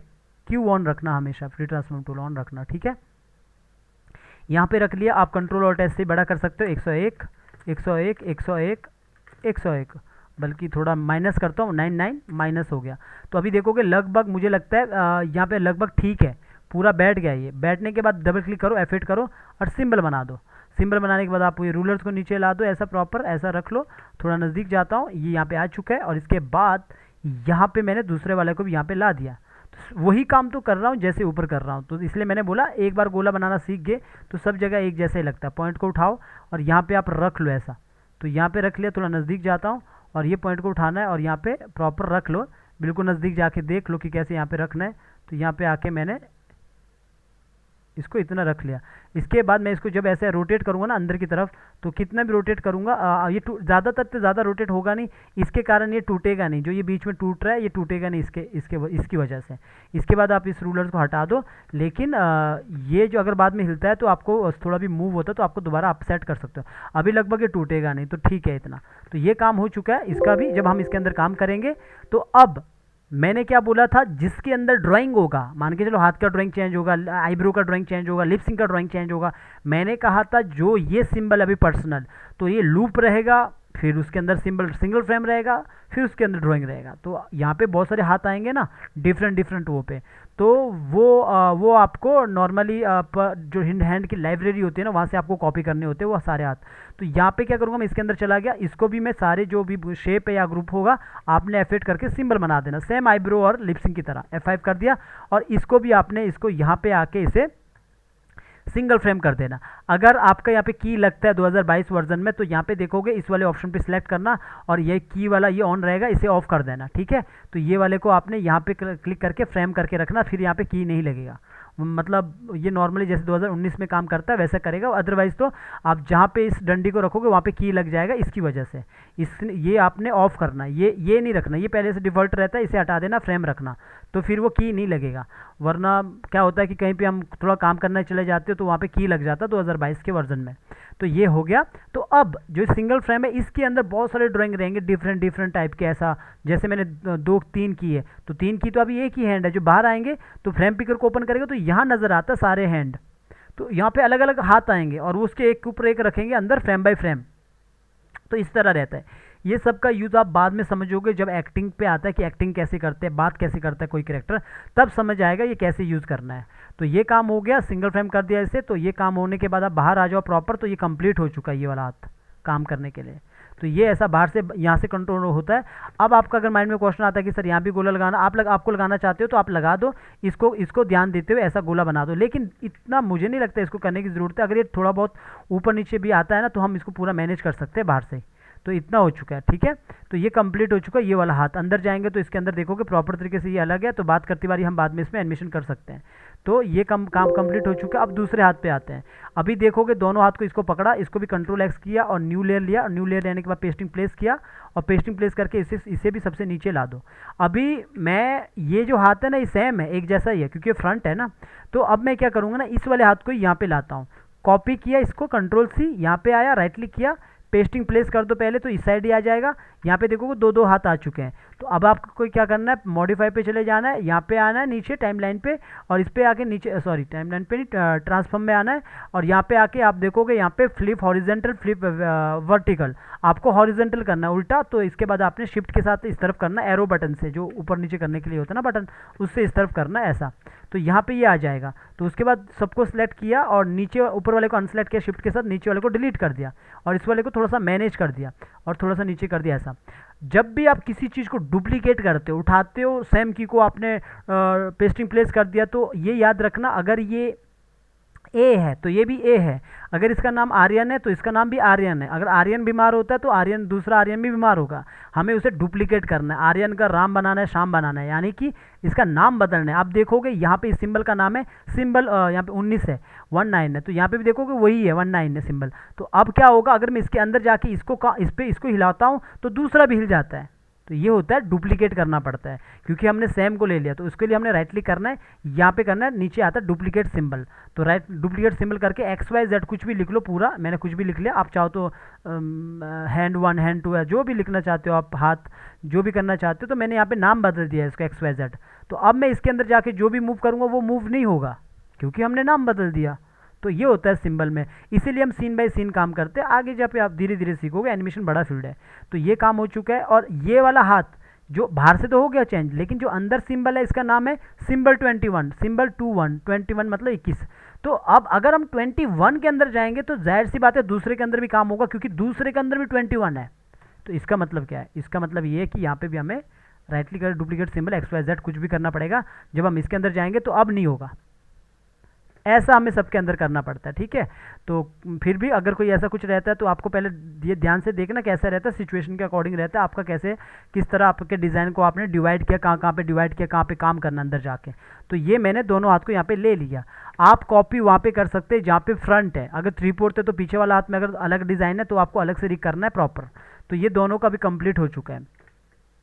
B: क्यू ऑन रखना, हमेशा फ्री ट्रांसफॉर्म टूल ऑन रखना, ठीक है। यहाँ पे रख लिया, आप कंट्रोल और S से बड़ा कर सकते हो, 101 101 101 101, बल्कि थोड़ा माइनस करता हूँ, 99 माइनस हो गया। तो अभी देखोगे लगभग मुझे लगता है यहाँ पे लगभग ठीक है, पूरा बैठ गया। ये बैठने के बाद डबल क्लिक करो, F8 करो और सिंबल बना दो। सिंबल बनाने के बाद आप ये रूलर्स को नीचे ला दो, ऐसा प्रॉपर ऐसा रख लो। थोड़ा नज़दीक जाता हूँ, ये यहाँ पे आ चुका है, और इसके बाद यहाँ पे मैंने दूसरे वाले को भी यहाँ पे ला दिया। तो वही काम तो कर रहा हूँ जैसे ऊपर कर रहा हूँ, तो इसलिए मैंने बोला एक बार गोला बनाना सीख गए तो सब जगह एक जैसा ही लगता है। पॉइंट को उठाओ और यहाँ पे आप रख लो ऐसा, तो यहाँ पे रख लिया। थोड़ा नज़दीक जाता हूँ और ये पॉइंट को उठाना है और यहाँ पे प्रॉपर रख लो, बिल्कुल नज़दीक जाके देख लो कि कैसे यहाँ पे रखना है। तो यहाँ पे आके मैंने इसको इतना रख लिया। इसके बाद मैं इसको जब ऐसे रोटेट करूँगा ना अंदर की तरफ, तो कितना भी रोटेट करूँगा ये ज़्यादातर से ज़्यादा रोटेट होगा नहीं, इसके कारण ये टूटेगा नहीं। जो ये बीच में टूट रहा है ये टूटेगा नहीं इसकी वजह से। इसके बाद आप इस रूलर को हटा दो, लेकिन ये जो अगर बाद में हिलता है तो आपको थोड़ा भी मूव होता है तो आपको दोबारा आप सेट कर सकते हो। अभी लगभग ये टूटेगा नहीं, तो ठीक है इतना। तो ये काम हो चुका है, इसका भी जब हम इसके अंदर काम करेंगे तो अब मैंने क्या बोला था, जिसके अंदर ड्राइंग होगा, मान के चलो हाथ का ड्राइंग चेंज होगा, आईब्रो का ड्राइंग चेंज होगा, लिपसिंग का ड्राइंग चेंज होगा। मैंने कहा था जो ये सिंबल अभी पर्सनल, तो ये लूप रहेगा, फिर उसके अंदर सिंबल सिंगल फ्रेम रहेगा, फिर उसके अंदर ड्राइंग रहेगा। तो यहाँ पे बहुत सारे हाथ आएंगे ना डिफरेंट वो पे, तो वो आपको नॉर्मली जो हैंड की लाइब्रेरी होती है ना वहाँ से आपको कॉपी करने होते हैं वो सारे हाथ। तो यहाँ पे क्या करूँगा, मैं इसके अंदर चला गया, इसको भी मैं सारे जो भी शेप है या ग्रुप होगा आपने F8 करके सिंबल बना देना, सेम आईब्रो और लिपसिंग की तरह। F5 कर दिया और इसको भी आपने इसको यहाँ पे आके इसे सिंगल फ्रेम कर देना। अगर आपका यहाँ पे की लगता है 2022 वर्जन में, तो यहाँ पे देखोगे इस वाले ऑप्शन पे सिलेक्ट करना और ये की वाला ये ऑन रहेगा, इसे ऑफ कर देना, ठीक है। तो ये वाले को आपने यहाँ पे क्लिक करके फ्रेम करके रखना, फिर यहाँ पे की नहीं लगेगा। मतलब ये नॉर्मली जैसे 2019 में काम करता है वैसा करेगा, अदरवाइज तो आप जहाँ पे इस डंडी को रखोगे वहाँ पे की लग जाएगा इसकी वजह से। ये आपने ऑफ करना, ये नहीं रखना, ये पहले से डिफ़ॉल्ट रहता है, इसे हटा देना, फ्रेम रखना, तो फिर वो की नहीं लगेगा। वरना क्या होता है कि कहीं पे हम थोड़ा काम करने चले जाते हो तो वहाँ पे की लग जाता है 2022 के वर्जन में। तो ये हो गया। तो अब जो सिंगल फ्रेम है इसके अंदर बहुत सारे ड्राइंग रहेंगे डिफरेंट डिफरेंट टाइप के, ऐसा जैसे मैंने 2 3 की है, तो 3 की तो अभी एक ही हैंड है, जो बाहर आएंगे तो फ्रेम पिकर को ओपन करेंगे तो यहाँ नज़र आता है सारे हैंड, तो यहाँ पे अलग अलग हाथ आएंगे और वो उसके एक के ऊपर एक रखेंगे अंदर फ्रेम बाय फ्रेम। तो इस तरह रहता है। ये सब का यूज़ आप बाद में समझोगे जब एक्टिंग पे आता है कि एक्टिंग कैसे करते हैं, बात कैसे करता है कोई कैरेक्टर, तब समझ आएगा ये कैसे यूज़ करना है। तो ये काम हो गया, सिंगल फ्रेम कर दिया इसे, तो ये काम होने के बाद आप बाहर आ जाओ प्रॉपर, तो ये कंप्लीट हो चुका है ये वाला हाथ काम करने के लिए। तो ये ऐसा बाहर से यहाँ से कंट्रोल होता है। अब आपका अगर माइंड में क्वेश्चन आता है कि सर यहाँ भी गोला लगाना, आपको लगाना चाहते हो तो आप लगा दो, इसको ध्यान देते हुए ऐसा गोला बना दो, लेकिन इतना मुझे नहीं लगता इसको करने की ज़रूरत है। अगर ये थोड़ा बहुत ऊपर नीचे भी आता है ना तो हम इसको पूरा मैनेज कर सकते हैं बाहर से। तो इतना हो चुका है, ठीक है। तो ये कंप्लीट हो चुका है ये वाला हाथ। अंदर जाएंगे तो इसके अंदर देखोगे प्रॉपर तरीके से ये अलग है, तो बात करती बारी हम बाद में इसमें एनिमेशन कर सकते हैं। तो ये काम कंप्लीट हो चुका है। अब दूसरे हाथ पे आते हैं। अभी देखोगे दोनों हाथ को इसको पकड़ा, इसको भी कंट्रोल एक्स किया और न्यू लेयर लिया, और न्यू लेयर लेने के बाद पेस्टिंग प्लेस किया, और पेस्टिंग प्लेस करके इसे भी सबसे नीचे ला दो। अभी मैं ये जो हाथ है ना ये सेम है, एक जैसा ही है क्योंकि फ्रंट है ना। तो अब मैं क्या करूँगा ना, इस वाले हाथ को यहाँ पे लाता हूँ, कॉपी किया इसको, कंट्रोल सी, यहाँ पे आया, राइट क्लिक किया, पेस्टिंग प्लेस कर दो पहले, तो इस साइड ही आ जाएगा। यहाँ पे देखोगे दो दो हाथ आ चुके हैं। तो अब आपको कोई क्या करना है, मॉडिफाई पे चले जाना है, यहाँ पे आना है नीचे टाइमलाइन पे, और इस पे आके नीचे, सॉरी टाइमलाइन पे नहीं, ट्रांसफॉर्म में आना है, और यहाँ पे आके आप देखोगे यहाँ पे फ्लिप हॉरिजेंटल, फ्लिप वर्टिकल, आपको हॉरिजेंटल करना है उल्टा। तो इसके बाद आपने शिफ्ट के साथ इस तरफ करना है, एरो बटन से जो ऊपर नीचे करने के लिए होता है ना बटन, उससे इस तरफ करना है ऐसा। तो यहाँ पे ये आ जाएगा। तो उसके बाद सबको सिलेक्ट किया और नीचे ऊपर वाले को अनसेलेक्ट किया शिफ्ट के साथ, नीचे वाले को डिलीट कर दिया, और इस वाले को थोड़ा सा मैनेज कर दिया और थोड़ा सा नीचे कर दिया ऐसा। जब भी आप किसी चीज़ को डुप्लीकेट करते हो, उठाते हो, सेम की को आपने पेस्टिंग प्लेस कर दिया, तो ये याद रखना अगर ये ए है तो ये भी ए है, अगर इसका नाम आर्यन है तो इसका नाम भी आर्यन है, अगर आर्यन बीमार होता है तो आर्यन दूसरा आर्यन भी बीमार होगा। हमें उसे डुप्लीकेट करना है, आर्यन का राम बनाना है, शाम बनाना है, यानी कि इसका नाम बदलना है। आप देखोगे यहाँ पे इस सिंबल का नाम है, सिंबल यहाँ पे 19 है, 19 है, तो यहाँ पे भी देखोगे वही है 19 है सिंबल। तो अब क्या होगा, अगर मैं इसके अंदर जाके इसको हिलाता हूँ तो दूसरा भी हिल जाता है। तो ये होता है डुप्लीकेट करना पड़ता है, क्योंकि हमने सेम को ले लिया। तो उसके लिए हमने राइट क्लिक करना है, यहाँ पे करना है, नीचे आता है डुप्लीकेट सिंबल। तो राइट डुप्लीकेट सिंबल करके XYZ कुछ भी लिख लो, पूरा मैंने कुछ भी लिख लिया। आप चाहो तो हैंड 1 हैंड 2 है, जो भी लिखना चाहते हो आप, हाथ जो भी करना चाहते हो। तो मैंने यहाँ पे नाम बदल दिया है इसका XYZ। तो अब मैं इसके अंदर जाके जो भी मूव करूँगा वो मूव नहीं होगा, क्योंकि हमने नाम बदल दिया। तो ये होता है सिंबल में, इसीलिए हम सीन बाय सीन काम करते हैं। आगे जब आप धीरे धीरे सीखोगे, एनिमेशन बड़ा फील्ड है। तो ये काम हो चुका है। और ये वाला हाथ जो बाहर से तो हो गया चेंज, लेकिन जो अंदर सिंबल है इसका नाम है सिंबल 21, सिंबल 21 मतलब 21। तो अब अगर हम 21 के अंदर जाएंगे तो जाहिर सी बात है दूसरे के अंदर भी काम होगा, क्योंकि दूसरे के अंदर भी 21 है। तो इसका मतलब क्या है, इसका मतलब ये है कि यहाँ पे भी हमें राइट क्लिक कर डुप्लीकेट सिंबल XYZ कुछ भी करना पड़ेगा। जब हम इसके अंदर जाएंगे तो अब नहीं होगा, ऐसा हमें सबके अंदर करना पड़ता है, ठीक है। तो फिर भी अगर कोई ऐसा कुछ रहता है तो आपको पहले ये ध्यान से देखना कैसा रहता है, सिचुएशन के अकॉर्डिंग रहता है आपका, कैसे किस तरह आपके डिज़ाइन को आपने डिवाइड किया, कहाँ कहाँ पे डिवाइड किया, कहाँ पे काम करना अंदर जाके। तो ये मैंने दोनों हाथ को यहाँ पे ले लिया। आप कॉपी वहाँ पे कर सकते हैं जहाँ पे फ्रंट है, अगर 3/4 है तो पीछे वाला हाथ में अगर अलग डिज़ाइन है तो आपको अलग से रिक करना है प्रॉपर। तो ये दोनों का भी कंप्लीट हो चुका है।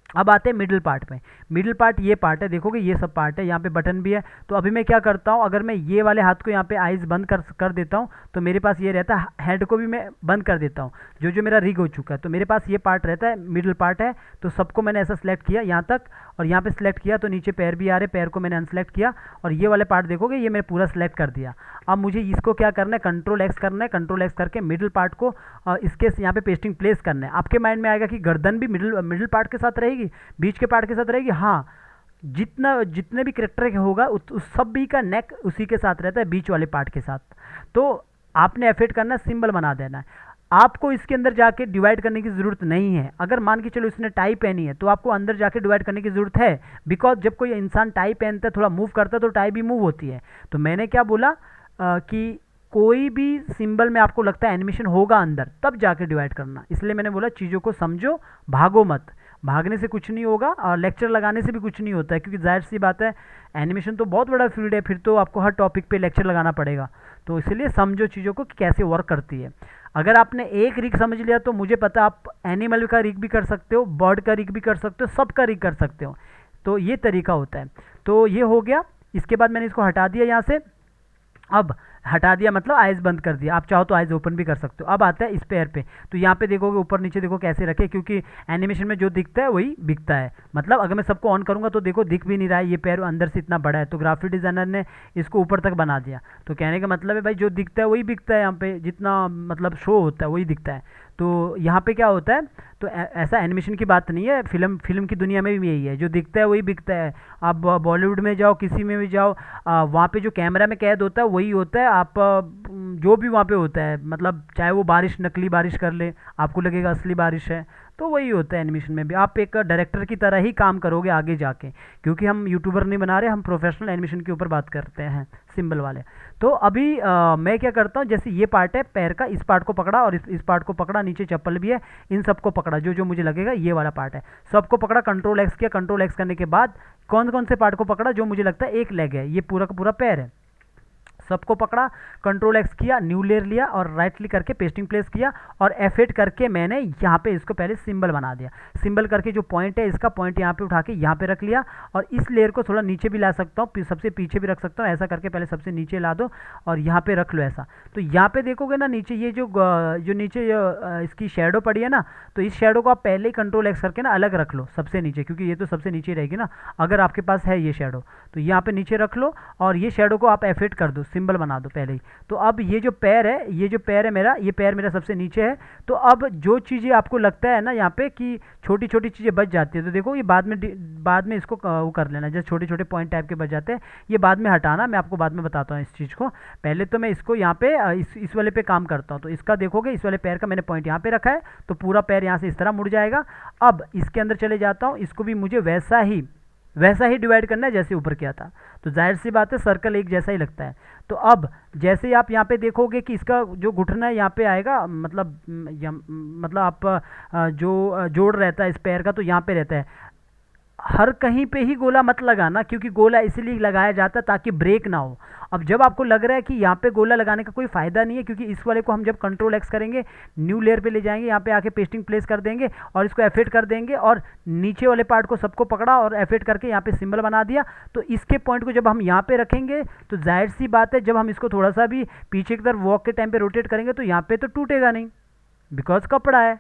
B: अब आते हैं मिडिल पार्ट पे। मिडिल पार्ट ये पार्ट है, देखोगे ये सब पार्ट है, यहाँ पे बटन भी है। तो अभी मैं क्या करता हूँ, अगर मैं ये वाले हाथ को यहाँ पे आइज़ बंद कर देता हूँ तो मेरे पास ये रहता है, हेड को भी मैं बंद कर देता हूँ, जो मेरा रिग हो चुका है। तो मेरे पास ये पार्ट रहता है, मिडिल पार्ट है। तो सबको मैंने ऐसा सेलेक्ट किया यहाँ तक, और यहाँ पे सिलेक्ट किया तो नीचे पैर भी आ रहे, पैर को मैंने अनसेलेक्ट किया, और ये वाले पार्ट देखोगे ये मैं पूरा सेलेक्ट कर दिया। अब मुझे इसको क्या करना है, कंट्रोल एक्स करना है, कंट्रोल एक्स करके मिडिल पार्ट को इसके यहाँ पे पेस्टिंग प्लेस करना है। आपके माइंड में आएगा कि गर्दन भी मिडिल पार्ट के साथ रहेगी, बीच के पार्ट के साथ रहेगी। हाँ, जितने भी करेक्टर होगा उस सब भी का नेक उसी के साथ रहता है, बीच वाले पार्ट के साथ। तो आपने एफेक्ट करना है, सिंबल बना देना है। आपको इसके अंदर जाके डिवाइड करने की ज़रूरत नहीं है। अगर मान के चलो इसने टाई पहनी है तो आपको अंदर जाके डिवाइड करने की ज़रूरत है, बिकॉज जब कोई इंसान टाई पहनता है, थोड़ा मूव करता है, तो टाई भी मूव होती है। तो मैंने क्या बोला कि कोई भी सिंबल में आपको लगता है एनिमेशन होगा अंदर, तब जाके डिवाइड करना। इसलिए मैंने बोला चीज़ों को समझो, भागो मत। भागने से कुछ नहीं होगा और लेक्चर लगाने से भी कुछ नहीं होता है, क्योंकि जाहिर सी बात है एनिमेशन तो बहुत बड़ा फील्ड है, फिर तो आपको हर टॉपिक पे लेक्चर लगाना पड़ेगा। तो इसलिए समझो चीज़ों को कि कैसे वर्क करती है। अगर आपने एक रिग समझ लिया तो मुझे पता आप एनिमल का रिग भी कर सकते हो, बर्ड का रिग भी कर सकते हो, सब का रिग कर सकते हो। तो ये तरीका होता है। तो ये हो गया। इसके बाद मैंने इसको हटा दिया यहाँ से। अब हटा दिया मतलब आइज़ बंद कर दिया, आप चाहो तो आइज़ ओपन भी कर सकते हो। अब आता है इस पैर पे, तो यहाँ पे देखोगे ऊपर नीचे देखो कैसे रखे, क्योंकि एनिमेशन में जो दिखता है वही बिकता है। मतलब अगर मैं सबको ऑन करूँगा तो देखो दिख भी नहीं रहा है, ये पैर अंदर से इतना बड़ा है, तो ग्राफिक डिज़ाइनर ने इसको ऊपर तक बना दिया। तो कहने का मतलब है भाई जो दिखता है वही बिकता है, यहाँ पे जितना मतलब शो होता है वही दिखता है। तो यहाँ पे क्या होता है, तो ऐसा एनिमेशन की बात नहीं है, फिल्म की दुनिया में भी यही है, जो दिखता है वही बिकता है। आप बॉलीवुड में जाओ, किसी में भी जाओ, वहाँ पे जो कैमरा में कैद होता है वही होता है। आप जो भी वहाँ पे होता है, मतलब चाहे वो बारिश नकली बारिश कर ले, आपको लगेगा असली बारिश है, तो वही होता है एनिमेशन में भी। आप एक डायरेक्टर की तरह ही काम करोगे आगे जाके, क्योंकि हम यूट्यूबर नहीं बना रहे, हम प्रोफेशनल एनिमेशन के ऊपर बात करते हैं, सिंबल वाले। तो अभी मैं क्या करता हूँ, जैसे ये पार्ट है पैर का, इस पार्ट को पकड़ा और इस पार्ट को पकड़ा, नीचे चप्पल भी है, इन सबको पकड़ा, जो जो मुझे लगेगा ये वाला पार्ट है, सबको पकड़ा, कंट्रोल एक्स किया। कंट्रोल एक्स करने के बाद कौन कौन से पार्ट को पकड़ा, जो मुझे लगता है एक लेग है, ये पूरा का पूरा पैर है, सबको पकड़ा, कंट्रोल एक्स किया, न्यू लेयर लिया और राइट क्लिक करके पेस्टिंग प्लेस किया और F8 करके मैंने यहाँ पे इसको पहले सिंबल बना दिया। सिंबल करके जो पॉइंट है इसका पॉइंट यहाँ पे उठा के यहाँ पे रख लिया और इस लेयर को थोड़ा नीचे भी ला सकता हूँ, सबसे पीछे भी रख सकता हूँ। ऐसा करके पहले सबसे नीचे ला दो और यहाँ पे रख लो ऐसा। तो यहाँ पे देखोगे ना नीचे ये जो नीचे इसकी शेडो पड़ी है ना, तो इस शेडो को आप पहले ही कंट्रोल एक्स करके ना अलग रख लो सबसे नीचे, क्योंकि ये तो सबसे नीचे रहेगी ना अगर आपके पास है ये शेडो। तो यहाँ पे नीचे रख लो और ये शेडो को आप F8 कर दो, सिंबल बना दो पहले ही। तो अब ये जो पैर है, ये जो पैर है मेरा, ये पैर मेरा सबसे नीचे है। तो अब जो चीज़ें आपको लगता है ना यहाँ पे कि छोटी छोटी चीज़ें बच जाती है, तो देखो ये बाद में इसको वो कर लेना, जैसे छोटे छोटे पॉइंट टाइप के बच जाते हैं, ये बाद में हटाना, मैं आपको बाद में बताता हूँ इस चीज़ को। पहले तो मैं इसको यहाँ पे इस वाले पे काम करता हूँ। तो इसका देखोगे इस वाले पैर का मैंने पॉइंट यहाँ पे रखा है, तो पूरा पैर यहाँ से इस तरह मुड़ जाएगा। अब इसके अंदर चले जाता हूँ, इसको भी मुझे वैसा ही डिवाइड करना है जैसे ऊपर किया था। तो जाहिर सी बात है सर्कल एक जैसा ही लगता है। तो अब जैसे ही आप यहाँ पे देखोगे कि इसका जो घुटना है यहाँ पे आएगा, मतलब आप जो जोड़ रहता है इस पैर का, तो यहाँ पे रहता है। हर कहीं पे ही गोला मत लगाना, क्योंकि गोला इसलिए लगाया जाता है ताकि ब्रेक ना हो। अब जब आपको लग रहा है कि यहाँ पे गोला लगाने का कोई फ़ायदा नहीं है, क्योंकि इस वाले को हम जब कंट्रोल एक्स करेंगे न्यू लेयर पे ले जाएंगे, यहाँ पे आके पेस्टिंग प्लेस कर देंगे और इसको F8 कर देंगे और नीचे वाले पार्ट को सबको पकड़ा और F8 करके यहाँ पे सिंबल बना दिया। तो इसके पॉइंट को जब हम यहाँ पे रखेंगे तो जाहिर सी बात है, जब हम इसको थोड़ा सा भी पीछे की तरफ वॉक के टाइम पे रोटेट करेंगे तो यहाँ पे तो टूटेगा नहीं, बिकॉज कपड़ा है।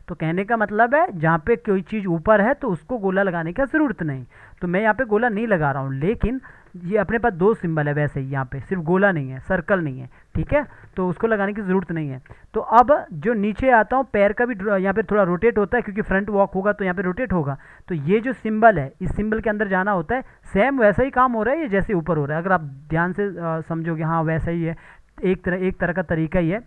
B: तो कहने का मतलब है जहाँ पे कोई चीज़ ऊपर है तो उसको गोला लगाने की ज़रूरत नहीं। तो मैं यहाँ पे गोला नहीं लगा रहा हूँ, लेकिन ये अपने पास दो सिंबल है वैसे ही, यहाँ पे सिर्फ गोला नहीं है, सर्कल नहीं है, ठीक है, तो उसको लगाने की ज़रूरत नहीं है। तो अब जो नीचे आता हूँ, पैर का भी यहाँ पे थोड़ा रोटेट होता है, क्योंकि फ्रंट वॉक होगा तो यहाँ पे रोटेट होगा। तो ये जो सिंबल है, इस सिंबल के अंदर जाना होता है, सेम वैसा ही काम हो रहा है ये जैसे ऊपर हो रहा है। अगर आप ध्यान से समझोगे, हाँ वैसा ही है, एक तरह का तरीका ही है।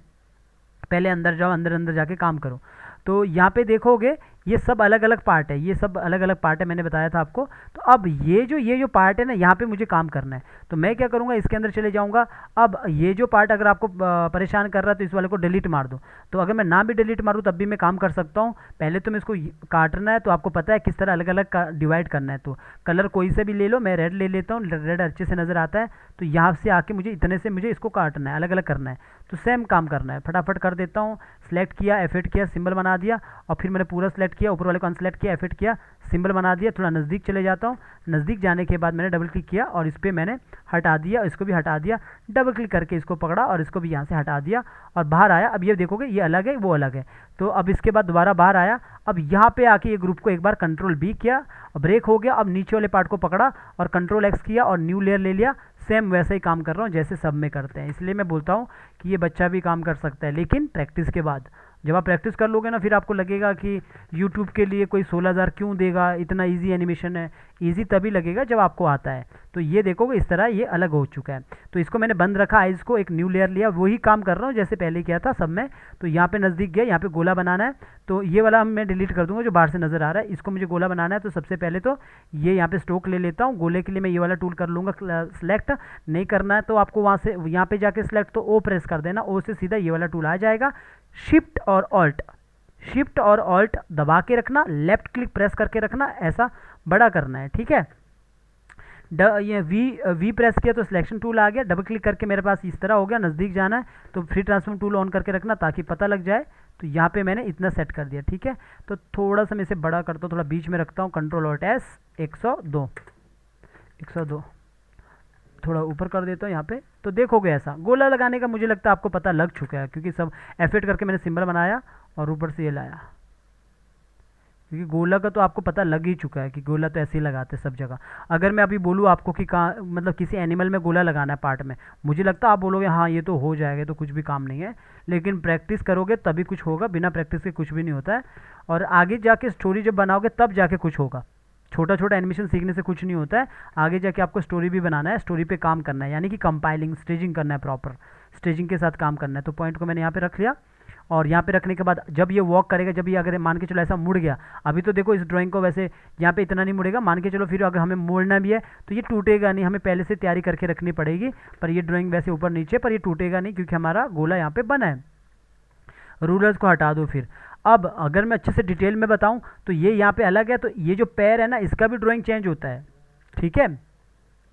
B: पहले अंदर जाओ, अंदर जाके काम करो। तो यहाँ पे देखोगे ये सब अलग अलग पार्ट है, ये सब अलग अलग पार्ट है, मैंने बताया था आपको। तो अब ये जो पार्ट है ना, यहाँ पे मुझे काम करना है। तो मैं क्या करूँगा, इसके अंदर चले जाऊँगा। अब ये जो पार्ट अगर आपको परेशान कर रहा है तो इस वाले को डिलीट मार दो। तो अगर मैं ना भी डिलीट मारूँ तब भी मैं काम कर सकता हूँ। पहले तो मैं इसको काटना है, तो आपको पता है किस तरह अलग अलग डिवाइड करना है। तो कलर कोई से भी ले लो, मैं रेड ले लेता हूँ, रेड अच्छे से नज़र आता है। तो यहाँ से आके मुझे इतने से मुझे इसको काटना है, अलग अलग करना है। तो सेम काम करना है, फटाफट कर देता हूँ। सेलेक्ट किया, F8 किया, सिंबल बना दिया और फिर मैंने पूरा सेलेक्ट किया, ऊपर वाले को अनसेलेक्ट किया, F8 किया, सिंबल बना दिया। थोड़ा नज़दीक चले जाता हूँ, नज़दीक जाने के बाद मैंने डबल क्लिक किया और इस पर मैंने हटा दिया, इसको भी हटा दिया। डबल क्लिक करके इसको पकड़ा और इसको भी यहाँ से हटा दिया और बाहर आया। अब ये देखोगे ये अलग है, वो अलग है। तो अब इसके बाद दोबारा बाहर आया। अब यहाँ पे आके ये ग्रुप को एक बार कंट्रोल B किया, ब्रेक हो गया। अब नीचे वाले पार्ट को पकड़ा और कंट्रोल X किया और न्यू लेयर ले लिया। सेम वैसे ही काम कर रहा हूँ जैसे सब में करते हैं। इसलिए मैं बोलता हूँ कि ये बच्चा भी काम कर सकता है, लेकिन प्रैक्टिस के बाद। जब आप प्रैक्टिस कर लोगे ना, फिर आपको लगेगा कि YouTube के लिए कोई 16,000 क्यों देगा, इतना इजी एनिमेशन है। इजी तभी लगेगा जब आपको आता है। तो ये देखोगे इस तरह ये अलग हो चुका है। तो इसको मैंने बंद रखा, आइज़ को एक न्यू लेयर लिया, वही काम कर रहा हूँ जैसे पहले किया था सब में। तो यहाँ पे नज़दीक गया, यहाँ पे गोला बनाना है। तो ये वाला मैं डिलीट कर दूंगा जो बाहर से नज़र आ रहा है, इसको मुझे गोला बनाना है। तो सबसे पहले तो ये यहाँ पे स्ट्रोक ले लेता हूँ। गोले के लिए मैं ये वाला टूल कर लूँगा, सेलेक्ट नहीं करना है तो आपको वहाँ से यहाँ पे जाके सेलेक्ट, तो O प्रेस कर देना, O से सीधा ये वाला टूल आ जाएगा। शिफ्ट और ऑल्ट दबा के रखना, लेफ्ट क्लिक प्रेस करके रखना, ऐसा बड़ा करना है, ठीक है। ये वी प्रेस किया तो सिलेक्शन टूल आ गया। डबल क्लिक करके मेरे पास इस तरह हो गया। नज़दीक जाना है तो फ्री ट्रांसफॉर्म टूल ऑन करके रखना ताकि पता लग जाए। तो यहाँ पे मैंने इतना सेट कर दिया, ठीक है। तो थोड़ा सा मैं इसे बड़ा करता हूँ, थोड़ा बीच में रखता हूँ, कंट्रोल ऑल्ट S 102 थोड़ा ऊपर कर देता हूँ यहाँ पे, तो देखोगे ऐसा गोला लगाने का मुझे लगता है आपको पता लग चुका है, क्योंकि सब एफेक्ट करके मैंने सिंबल बनाया और ऊपर से ये लाया, क्योंकि गोला का तो आपको पता लग ही चुका है कि गोला तो ऐसे ही लगाते हैं सब जगह। अगर मैं अभी बोलूँ आपको कि कहाँ मतलब किसी एनिमल में गोला लगाना है पार्ट में, मुझे लगता है आप बोलोगे हाँ ये तो हो जाएगा, तो कुछ भी काम नहीं है, लेकिन प्रैक्टिस करोगे तभी कुछ होगा, बिना प्रैक्टिस के कुछ भी नहीं होता है। और आगे जाके स्टोरी जब बनाओगे तब जाके कुछ होगा। छोटा छोटा एनिमेशन सीखने से कुछ नहीं होता है, आगे जाके आपको स्टोरी भी बनाना है, स्टोरी पे काम करना है, यानी कि कंपाइलिंग स्टेजिंग करना है, प्रॉपर स्टेजिंग के साथ काम करना है। तो पॉइंट को मैंने यहाँ पे रख लिया, और यहाँ पे रखने के बाद जब ये वॉक करेगा, जब ये अगर मान के चलो ऐसा मुड़ गया, अभी तो देखो इस ड्राइंग को वैसे यहाँ पे इतना नहीं मुड़ेगा, मान के चलो फिर अगर हमें मोड़ना भी है तो ये टूटेगा नहीं, हमें पहले से तैयारी करके रखनी पड़ेगी, पर ये ड्राइंग वैसे ऊपर नीचे, पर ये टूटेगा नहीं क्योंकि हमारा गोला यहाँ पे बना है। रूलर्स को हटा दो फिर। अब अगर मैं अच्छे से डिटेल में बताऊँ तो ये यहाँ पे अलग है, तो ये जो पैर है ना इसका भी ड्राइंग चेंज होता है, ठीक है।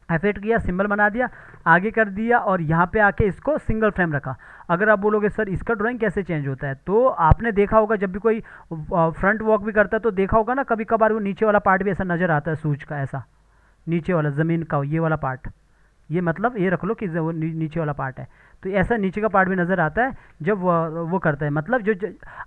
B: एफेक्ट किया, सिंबल बना दिया, आगे कर दिया, और यहाँ पे आके इसको सिंगल फ्रेम रखा। अगर आप बोलोगे सर इसका ड्राइंग कैसे चेंज होता है, तो आपने देखा होगा जब भी कोई फ्रंट वॉक भी करता है तो देखा होगा ना, कभी कभार वो नीचे वाला पार्ट भी ऐसा नज़र आता है सूज का, ऐसा नीचे वाला ज़मीन का ये वाला पार्ट, ये मतलब ये रख लो कि वो नीचे वाला पार्ट है, तो ऐसा नीचे का पार्ट भी नज़र आता है जब वो करता है। मतलब जो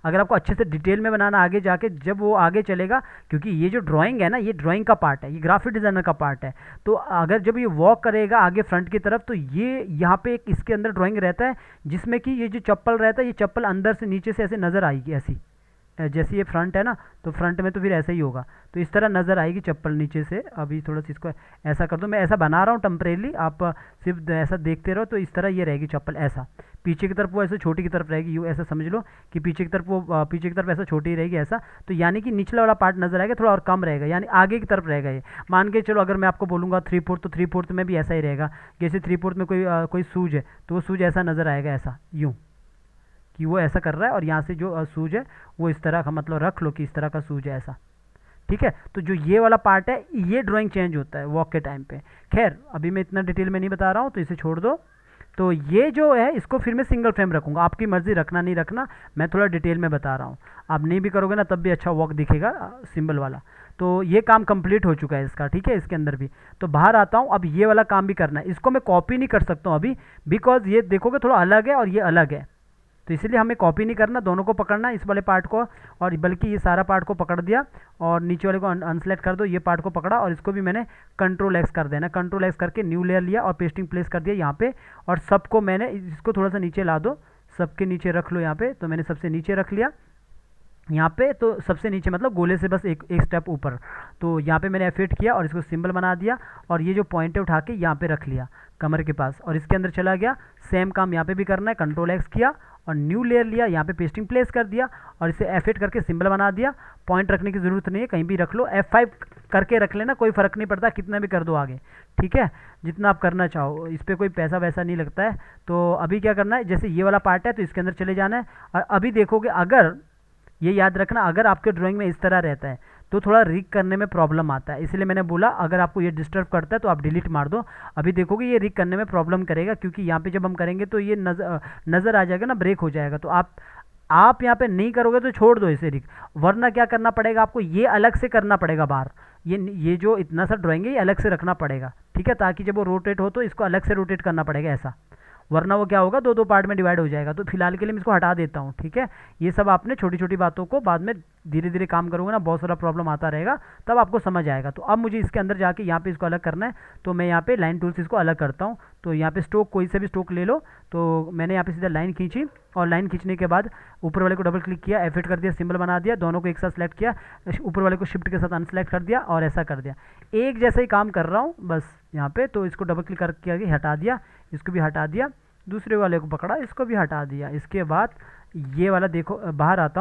B: अगर आपको अच्छे से डिटेल में बनाना आगे जाके, जब वो आगे चलेगा, क्योंकि ये जो ड्राइंग है ना ये ड्राइंग का पार्ट है, ये ग्राफिक डिज़ाइनर का पार्ट है, तो अगर जब ये वॉक करेगा आगे फ्रंट की तरफ, तो ये यहाँ पे एक इसके अंदर ड्राइंग रहता है जिसमें कि ये जो चप्पल रहता है, ये चप्पल अंदर से नीचे से ऐसे नज़र आएगी, ऐसी जैसे ये फ्रंट है ना, तो फ्रंट में तो फिर ऐसा ही होगा, तो इस तरह नज़र आएगी चप्पल नीचे से। अभी थोड़ा सा इसको ऐसा कर दो, मैं ऐसा बना रहा हूँ टेम्परेली, आप सिर्फ ऐसा देखते रहो, तो इस तरह ये रहेगी चप्पल, ऐसा पीछे की तरफ वो ऐसे छोटी की तरफ रहेगी, यूँ ऐसा समझ लो कि पीछे की तरफ वो पीछे की तरफ ऐसा छोटी रहेगी ऐसा, तो यानी कि निचला वाला पार्ट नज़र आएगा, थोड़ा और कम रहेगा, यानी आगे की तरफ रहेगा ये। मान के चलो अगर मैं आपको बोलूँगा 3/4, तो 3/4 में भी ऐसा ही रहेगा, जैसे 3/4 में कोई सूज है तो वो सूज ऐसा नज़र आएगा, ऐसा यूँ कि वो ऐसा कर रहा है, और यहाँ से जो सूज है वो इस तरह का, मतलब रख लो कि इस तरह का सूज है ऐसा, ठीक है। तो जो ये वाला पार्ट है ये ड्राइंग चेंज होता है वॉक के टाइम पे। खैर अभी मैं इतना डिटेल में नहीं बता रहा हूँ, तो इसे छोड़ दो। तो ये जो है इसको फिर मैं सिंगल फ्रेम रखूँगा, आपकी मर्ज़ी रखना नहीं रखना, मैं थोड़ा डिटेल में बता रहा हूँ। आप नहीं भी करोगे ना तब भी अच्छा वॉक दिखेगा सिंबल वाला। तो ये काम कंप्लीट हो चुका है इसका, ठीक है। इसके अंदर भी तो बाहर आता हूँ, अब ये वाला काम भी करना है। इसको मैं कॉपी नहीं कर सकता हूँ अभी, बिकॉज ये देखोगे थोड़ा अलग है और ये अलग है, तो इसलिए हमें कॉपी नहीं करना, दोनों को पकड़ना है, इस वाले पार्ट को, और बल्कि ये सारा पार्ट को पकड़ दिया और नीचे वाले को अनसेलेक्ट कर दो, ये पार्ट को पकड़ा और इसको भी मैंने कंट्रोल एक्स कर देना। कंट्रोल एक्स करके न्यू लेयर लिया और पेस्टिंग प्लेस कर दिया यहाँ पे, और सबको मैंने इसको थोड़ा सा नीचे ला दो, सबके नीचे रख लो यहाँ पे, तो मैंने सबसे नीचे रख लिया यहाँ पे, तो सबसे नीचे मतलब गोले से बस एक स्टेप ऊपर। तो यहाँ पे मैंने एफेक्ट किया और इसको सिंबल बना दिया, और ये जो पॉइंट है उठा के यहाँ पे रख लिया कमर के पास, और इसके अंदर चला गया। सेम काम यहाँ पे भी करना है, कंट्रोल एक्स किया और न्यू लेयर लिया, यहाँ पे पेस्टिंग प्लेस कर दिया और इसे एफेक्ट करके सिंबल बना दिया। पॉइंट रखने की ज़रूरत नहीं है, कहीं भी रख लो, F5 करके रख लेना, कोई फ़र्क नहीं पड़ता, कितना भी कर दो आगे, ठीक है, जितना आप करना चाहो, इस पर कोई पैसा वैसा नहीं लगता है। तो अभी क्या करना है, जैसे ये वाला पार्ट है तो इसके अंदर चले जाना है, और अभी देखोगे, अगर ये याद रखना, अगर आपके ड्राइंग में इस तरह रहता है तो थोड़ा रिग करने में प्रॉब्लम आता है, इसलिए मैंने बोला अगर आपको ये डिस्टर्ब करता है तो आप डिलीट मार दो। अभी देखोगे ये रिग करने में प्रॉब्लम करेगा, क्योंकि यहाँ पे जब हम करेंगे तो ये नज़र आ जाएगा ना, ब्रेक हो जाएगा। तो आप यहाँ पे नहीं करोगे तो छोड़ दो इसे रिग, वरना क्या करना पड़ेगा आपको, ये अलग से करना पड़ेगा बाहर, ये जो इतना सा ड्राइंग है ये अलग से रखना पड़ेगा, ठीक है, ताकि जब वो रोटेट हो तो इसको अलग से रोटेट करना पड़ेगा ऐसा, वरना वो क्या होगा, दो पार्ट में डिवाइड हो जाएगा। तो फिलहाल के लिए मैं इसको हटा देता हूँ, ठीक है। ये सब आपने छोटी छोटी बातों को बाद में धीरे धीरे काम करोगे ना, बहुत सारा प्रॉब्लम आता रहेगा, तब आपको समझ आएगा। तो अब मुझे इसके अंदर जाके यहाँ पे इसको अलग करना है, तो मैं यहाँ पे लाइन टूल से इसको अलग करता हूँ। तो यहाँ पे स्ट्रोक, कोई से भी स्ट्रोक ले लो, तो मैंने यहाँ पे सीधा लाइन खींची, और लाइन खींचने के बाद ऊपर वाले को डबल क्लिक किया, एफेक्ट कर दिया, सिंबल बना दिया, दोनों को एक साथ सेलेक्ट किया, ऊपर वाले को शिफ्ट के साथ अनसेलेक्ट कर दिया और ऐसा कर दिया। एक जैसा ही काम कर रहा हूँ बस यहाँ पे, तो इसको डबल क्लिक करके आगे हटा दिया, इसको भी हटा दिया, दूसरे वाले को पकड़ा, इसको भी हटा दिया। इसके बाद ये वाला देखो, बाहर आता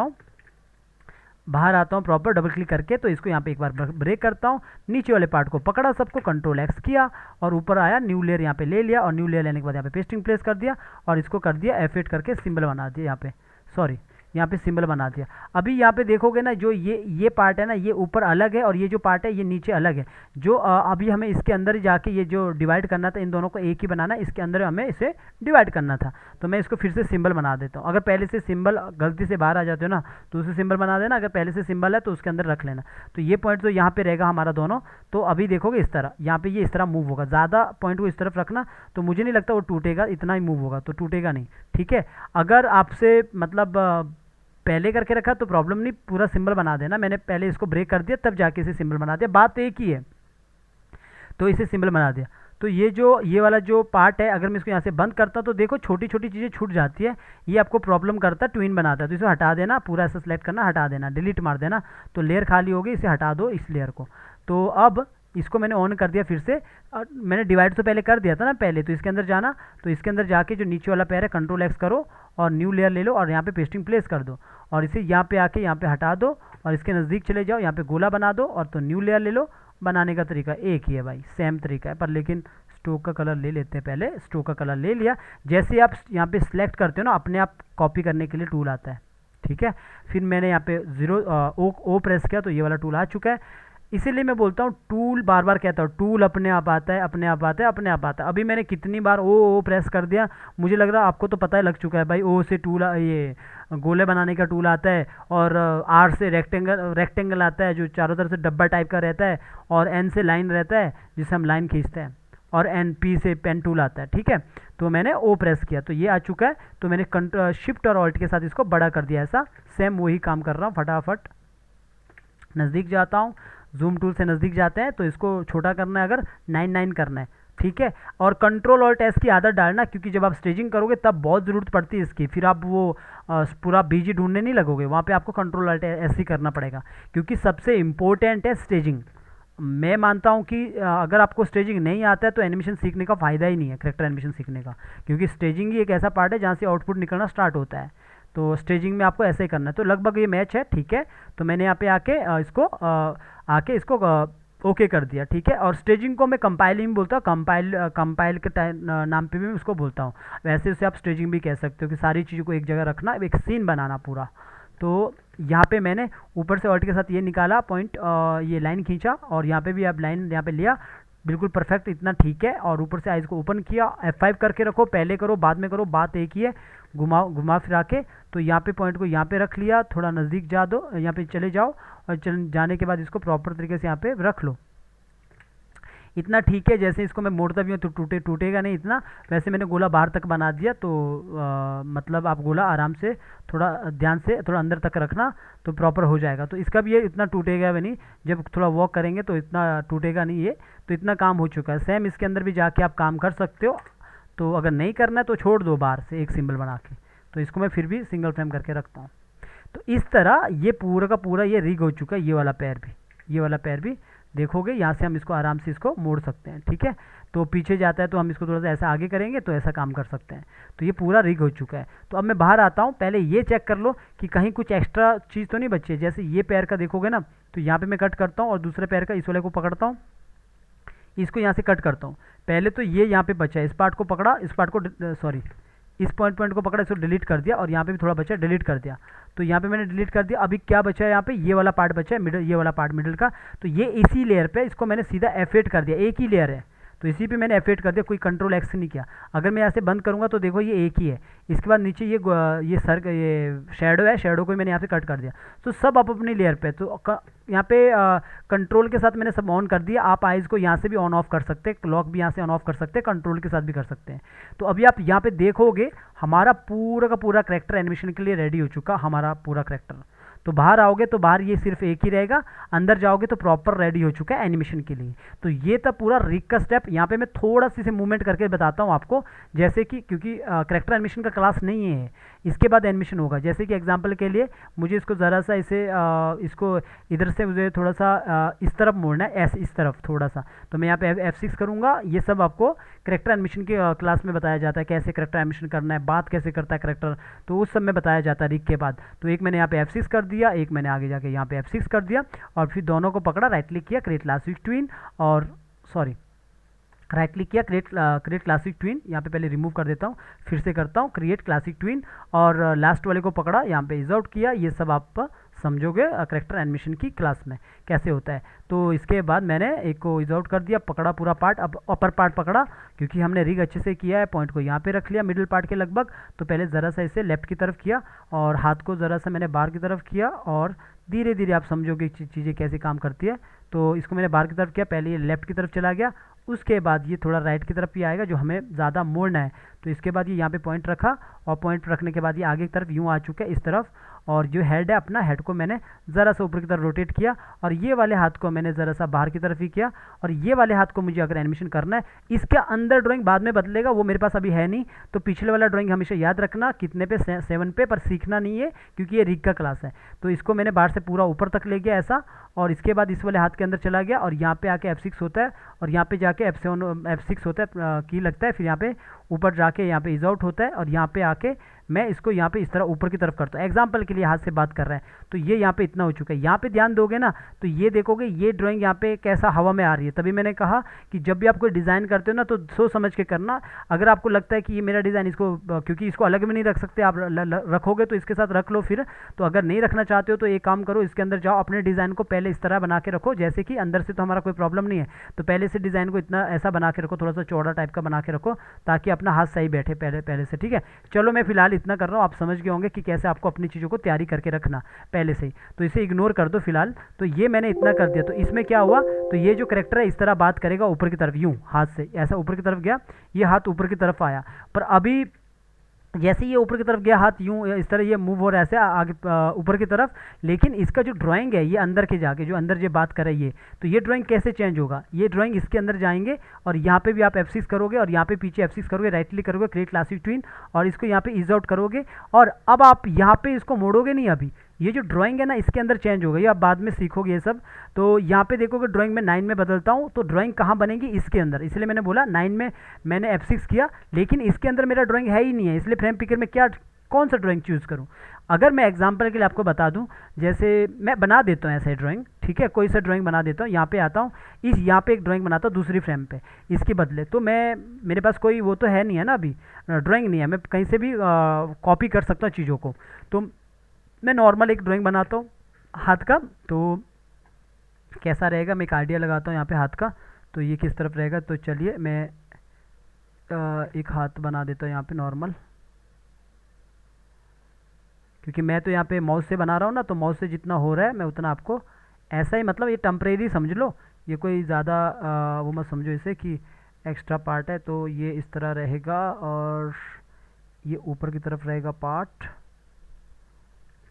B: हूँ प्रॉपर डबल क्लिक करके, तो इसको यहाँ पे एक बार ब्रेक करता हूँ, नीचे वाले पार्ट को पकड़ा, सबको कंट्रोल एक्स किया और ऊपर आया, न्यू लेयर यहाँ पे ले लिया, और न्यू लेयर लेने के बाद यहाँ पे पेस्टिंग प्लेस कर दिया और इसको कर दिया एफेक्ट करके सिंबल बना दिया यहाँ पे, सॉरी यहाँ पे सिंबल बना दिया। अभी यहाँ पे देखोगे ना, जो ये पार्ट है ना, ये ऊपर अलग है और ये जो पार्ट है ये नीचे अलग है। जो अभी हमें इसके अंदर ही जाके ये जो डिवाइड करना था, इन दोनों को एक ही बनाना, इसके अंदर हमें इसे डिवाइड करना था। तो मैं इसको फिर से सिंबल बना देता हूँ। अगर पहले से सिंबल गलती से बाहर आ जाते हो ना, तो उसे सिंबल बना देना। अगर पहले से सिंबल है तो उसके अंदर रख लेना। तो ये पॉइंट तो यहाँ पे रहेगा हमारा दोनों। तो अभी देखोगे इस तरह, यहाँ पे ये इस तरह मूव होगा। ज़्यादा पॉइंट को इस तरफ रखना, तो मुझे नहीं लगता वो टूटेगा, इतना ही मूव होगा, तो टूटेगा नहीं। ठीक है, अगर आपसे मतलब पहले करके रखा तो प्रॉब्लम नहीं, पूरा सिंबल बना देना। मैंने पहले इसको ब्रेक कर दिया, तब जाके इसे सिंबल बना दिया, बात एक ही है। तो इसे सिंबल बना दिया। तो ये वाला जो पार्ट है, अगर मैं इसको यहाँ से बंद करता हूँ तो देखो छोटी छोटी चीज़ें छूट जाती है। ये आपको प्रॉब्लम करता है, ट्विन बनाता है। तो इसे हटा देना, पूरा ऐसा सेलेक्ट करना, हटा देना, डिलीट मार देना। तो लेयर खाली होगी, इसे हटा दो इस लेयर को। तो अब इसको मैंने ऑन कर दिया फिर से। मैंने डिवाइड तो पहले कर दिया था ना पहले, तो इसके अंदर जाना, तो इसके अंदर जाके जो नीचे वाला पैर है कंट्रोल एक्स करो और न्यू लेयर ले लो और यहाँ पे पेस्टिंग प्लेस कर दो और इसे यहाँ पे आके यहाँ पे हटा दो और इसके नज़दीक चले जाओ, यहाँ पे गोला बना दो और तो न्यू लेयर ले लो। बनाने का तरीका एक ही है भाई, सेम तरीका है, पर लेकिन स्ट्रोक का कलर ले लेते हैं। पहले स्ट्रोक का कलर ले लिया। जैसे आप यहाँ पे सिलेक्ट करते हो ना, अपने आप कॉपी करने के लिए टूल आता है। ठीक है, फिर मैंने यहाँ पे ओ प्रेस किया तो ये वाला टूल आ चुका है। इसीलिए मैं बोलता हूँ टूल, बार बार कहता हूँ टूल अपने आप आता है, अपने आप आता है, अपने आप आता है। अभी मैंने कितनी बार ओ प्रेस कर दिया, मुझे लग रहा है आपको तो पता ही लग चुका है भाई। ओ से टूल, ये गोले बनाने का टूल आता है, और आर से रेक्टेंगल आता है जो चारों तरफ से डब्बा टाइप का रहता है, और एन से लाइन रहता है जिससे हम लाइन खींचते हैं, और एन पी से पेन टूल आता है। ठीक है, तो मैंने ओ प्रेस किया तो ये आ चुका है। तो मैंने शिफ्ट और ऑल्ट के साथ इसको बड़ा कर दिया। ऐसा सेम वही काम कर रहा हूँ। फटाफट नज़दीक जाता हूँ, जूम टूल से नज़दीक जाते हैं तो इसको छोटा करना है, अगर 9:9 करना है। ठीक है, और कंट्रोल ऑल्ट एस की आदत डालना, क्योंकि जब आप स्टेजिंग करोगे तब बहुत ज़रूरत पड़ती है इसकी। फिर आप वो पूरा बीजी ढूंढने नहीं लगोगे, वहाँ पे आपको कंट्रोल ऑल्ट एस ही करना पड़ेगा, क्योंकि सबसे इम्पोर्टेंट है स्टेजिंग। मैं मानता हूँ कि अगर आपको स्टेजिंग नहीं आता है तो एनिमेशन सीखने का फ़ायदा ही नहीं है, करेक्टर एनिमेशन सीखने का, क्योंकि स्टेजिंग ही एक ऐसा पार्ट है जहाँ से आउटपुट निकलना स्टार्ट होता है। तो स्टेजिंग में आपको ऐसे ही करना है। तो लगभग ये मैच है। ठीक है, तो मैंने यहाँ पे आके इसको ओके कर दिया। ठीक है, और स्टेजिंग को मैं कंपाइलिंग बोलता हूँ, कंपाइल के नाम पे भी मैं उसको बोलता हूँ। वैसे उसे आप स्टेजिंग भी कह सकते हो, कि सारी चीज़ों को एक जगह रखना, एक सीन बनाना पूरा। तो यहाँ पे मैंने ऊपर से ऑल्ट के साथ ये निकाला पॉइंट, ये लाइन खींचा, और यहाँ पे भी आप लाइन यहाँ पे लिया, बिल्कुल परफेक्ट, इतना ठीक है। और ऊपर से आइज को ओपन किया, F5 करके रखो, पहले करो बाद में करो, बात एक ही है। घुमा फिरा के तो यहाँ पे पॉइंट को यहाँ पे रख लिया, थोड़ा नज़दीक जा दो, यहाँ पे चले जाओ, और जाने के बाद इसको प्रॉपर तरीके से यहाँ पे रख लो। इतना ठीक है। जैसे इसको मैं मोड़ता भी हूँ तो टूटेगा नहीं इतना। वैसे मैंने गोला बाहर तक बना दिया, तो मतलब आप गोला आराम से थोड़ा ध्यान से थोड़ा अंदर तक रखना, तो प्रॉपर हो जाएगा। तो इसका भी ये इतना टूटेगा भी नहीं, जब थोड़ा वॉक करेंगे तो इतना टूटेगा नहीं ये। तो इतना काम हो चुका है। सेम इसके अंदर भी जाके आप काम कर सकते हो। तो अगर नहीं करना है तो छोड़ दो बाहर से एक सिंबल बना के। तो इसको मैं फिर भी सिंगल फ्रेम करके रखता हूँ। तो इस तरह ये पूरा का पूरा ये रिग हो चुका है। ये वाला पैर भी देखोगे, यहाँ से हम इसको आराम से इसको मोड़ सकते हैं। ठीक है, तो पीछे जाता है तो हम इसको थोड़ा सा ऐसा आगे करेंगे तो ऐसा काम कर सकते हैं। तो ये पूरा रिग हो चुका है। तो अब मैं बाहर आता हूँ, पहले ये चेक कर लो कि कहीं कुछ एक्स्ट्रा चीज़ तो नहीं बची है। जैसे ये पैर का देखोगे ना, तो यहाँ पे मैं कट करता हूँ और दूसरे पैर का इस वाले को पकड़ता हूँ, इसको यहाँ से कट करता हूँ। पहले तो ये यहाँ पे बचा है, इस पार्ट को पकड़ा, इस पार्ट को सॉरी इस पॉइंट को पकड़ा, इसको डिलीट कर दिया, और यहाँ पे भी थोड़ा बचा है, डिलीट कर दिया। तो यहाँ पे मैंने डिलीट कर दिया। अभी क्या बचा है यहाँ पे, ये वाला पार्ट बचा है मिडल, ये वाला पार्ट मिडल का। तो ये इसी लेयर पे, इसको मैंने सीधा F8 कर दिया, एक ही लेयर है तो इसी पे मैंने F8 कर दिया, कोई कंट्रोल एक्स नहीं किया। अगर मैं यहाँ से बंद करूँगा तो देखो ये एक ही है। इसके बाद नीचे ये शेडो है, शेडो को मैंने यहाँ से कट कर दिया। तो सब आप अपनी लेयर पे, तो यहाँ पे कंट्रोल के साथ मैंने सब ऑन कर दिया। आप आइज़ को यहाँ से भी ऑन ऑफ कर सकते हैं, लॉक भी यहाँ से ऑन ऑफ कर सकते हैं, कंट्रोल के साथ भी कर सकते हैं। तो अभी आप यहाँ पे देखोगे हमारा पूरा का पूरा करेक्टर एनिमेशन के लिए रेडी हो चुका, हमारा पूरा करेक्टर। तो बाहर आओगे तो बाहर ये सिर्फ एक ही रहेगा, अंदर जाओगे तो प्रॉपर रेडी हो चुका है एनिमेशन के लिए। तो ये था पूरा रिग का स्टेप। यहाँ पे मैं थोड़ा सी से मूवमेंट करके बताता हूँ आपको, जैसे कि क्योंकि करेक्टर एनिमेशन का क्लास नहीं है, इसके बाद एनिमेशन होगा। जैसे कि एग्जांपल के लिए मुझे इसको ज़रा सा इसको इधर से मुझे थोड़ा सा इस तरफ मोड़ना है, इस तरफ थोड़ा सा। तो मैं यहाँ पे F6 करूँगा। ये सब आपको करेक्टर एनिमेशन के क्लास में बताया जाता है, कैसे करेक्टर एनिमेशन करना है, बात कैसे करता है करेक्टर, तो उस सब में बताया जाता है रिग के बाद। तो एक मैंने यहाँ पे F6 कर दिया, एक मैंने आगे जाके यहाँ पे F6 कर दिया, और फिर दोनों को पकड़ा, राइट क्लिक किया, क्रिएट लास्ट ट्विन, और सॉरी राइट क्लिक किया, क्रिएट क्लासिक ट्विन, यहाँ पे पहले रिमूव कर देता हूँ, फिर से करता हूँ क्रिएट क्लासिक ट्विन, और लास्ट वाले को पकड़ा, यहाँ पे इज आउट किया। ये सब आप समझोगे करेक्टर एनिमेशन की क्लास में कैसे होता है। तो इसके बाद मैंने एक को इज आउट कर दिया, पकड़ा पूरा पार्ट, अब अपर पार्ट पकड़ा, क्योंकि हमने रिग अच्छे से किया है, पॉइंट को यहाँ पे रख लिया मिडिल पार्ट के लगभग। तो पहले ज़रा सा इसे लेफ्ट की तरफ किया, और हाथ को ज़रा सा मैंने बाहर की तरफ किया, और धीरे धीरे आप समझोगे चीज़ें कैसे काम करती है। तो इसको मैंने बाहर की तरफ किया, पहले ये लेफ्ट की तरफ चला गया, उसके बाद ये थोड़ा राइट की तरफ भी आएगा जो हमें ज़्यादा मोड़ना है। तो इसके बाद ये यहाँ पे पॉइंट रखा, और पॉइंट रखने के बाद ये आगे की तरफ यूँ आ चुका है इस तरफ, और जो हेड है अपना, हेड को मैंने ज़रा सा ऊपर की तरफ रोटेट किया, और ये वाले हाथ को मैंने ज़रा सा बाहर की तरफ ही किया, और ये वाले हाथ को मुझे अगर एनिमेशन करना है, इसके अंदर ड्राइंग बाद में बदलेगा, वो मेरे पास अभी है नहीं। तो पिछले वाला ड्राइंग हमेशा याद रखना, कितने पे 7 पे, पर सीखना नहीं है क्योंकि ये रिग का क्लास है। तो इसको मैंने बाहर से पूरा ऊपर तक ले गया ऐसा, और इसके बाद इस वाले हाथ के अंदर चला गया, और यहाँ पे आके F6 होता है, और यहाँ पे जाके F6 होता है, की लगता है, फिर यहाँ पे ऊपर जाके यहाँ पे इज आउट होता है, और यहाँ पे आके मैं इसको यहाँ पे इस तरह ऊपर की तरफ करता हूँ। एग्जाम्पल के लिए हाथ से बात कर रहे हैं, तो ये यहाँ पे इतना हो चुका है। यहाँ पे ध्यान दोगे ना तो ये देखोगे ये ड्राइंग यहाँ पे कैसा हवा में आ रही है। तभी मैंने कहा कि जब भी आप कोई डिज़ाइन करते हो ना तो सोच समझ के करना। अगर आपको लगता है कि ये मेरा डिज़ाइन इसको, क्योंकि इसको अलग में नहीं रख सकते आप, रखोगे तो इसके साथ रख लो फिर। तो अगर नहीं रखना चाहते हो तो एक काम करो, इसके अंदर जाओ, अपने डिज़ाइन को पहले इस तरह बना के रखो, जैसे कि अंदर से तो हमारा कोई प्रॉब्लम नहीं है, तो पहले से डिज़ाइन को इतना ऐसा बना के रखो, थोड़ा सा चौड़ा टाइप का बना के रखो, ताकि अपना हाथ सही बैठे पहले से। ठीक है, चलो मैं फिलहाल इतना कर रहा हूँ, आप समझ गए होंगे कि कैसे आपको अपनी चीज़ों को तैयारी करके रखना पहले से ही। तो इसे इग्नोर कर दो फिलहाल। तो ये मैंने इतना कर दिया, तो इसमें क्या हुआ, तो ये जो करेक्टर है इस तरह बात करेगा ऊपर की तरफ, यूँ हाथ से ऐसा ऊपर की तरफ गया, ये हाथ ऊपर की तरफ आया। पर अभी जैसे ये ऊपर की तरफ गया हाथ, यूँ इस तरह ये मूव हो रहा है ऐसे आगे ऊपर की तरफ, लेकिन इसका जो ड्राइंग है ये अंदर के जाके, जो अंदर जो बात कर रही है, तो ये ड्राइंग कैसे चेंज होगा, ये ड्राइंग इसके अंदर जाएंगे, और यहाँ पे भी आप F6 करोगे, और यहाँ पे पीछे F6 करोगे, राइट क्लिक करोगे, क्रिएट क्लासिक ट्विन, और इसको यहाँ पे इज आउट करोगे, और अब आप यहाँ पे इसको मोड़ोगे नहीं, अभी ये जो ड्राइंग है ना इसके अंदर चेंज होगा, ये आप बाद में सीखोगे ये सब। तो यहाँ पे देखोगे ड्राइंग में 9 में बदलता हूँ, तो ड्राइंग कहाँ बनेगी, इसके अंदर, इसलिए मैंने बोला 9 में मैंने F6 किया, लेकिन इसके अंदर मेरा ड्राइंग है ही नहीं है, इसलिए फ्रेम पिकर में क्या कौन सा ड्राइंग चूज़ करूँ। अगर मैं एग्जांपल के लिए आपको बता दूं, जैसे मैं बना देता हूं ऐसे ड्राइंग, ठीक है, कोई सा ड्राइंग बना देता हूं, यहाँ पे आता हूं, यहाँ पे एक ड्राइंग बनाता हूं दूसरी फ्रेम पे, इसके बदले तो मेरे पास कोई वो तो है नहीं है ना, अभी ड्राइंग नहीं है, मैं कहीं से भी कॉपी कर सकता हूँ चीज़ों को। तो मैं नॉर्मल एक ड्राइंग बनाता हूँ हाथ का, तो कैसा रहेगा, मैं एक आइडिया लगाता हूँ यहाँ पे हाथ का, तो ये किस तरफ रहेगा। तो चलिए मैं एक हाथ बना देता हूँ यहाँ पे नॉर्मल, क्योंकि मैं तो यहाँ पे माउस से बना रहा हूँ ना, तो माउस से जितना हो रहा है मैं उतना आपको ऐसा ही, मतलब ये टेम्परेरी समझ लो, ये कोई ज़्यादा वो मत समझो इसे कि एक्स्ट्रा पार्ट है। तो ये इस तरह रहेगा, और ये ऊपर की तरफ रहेगा पार्ट,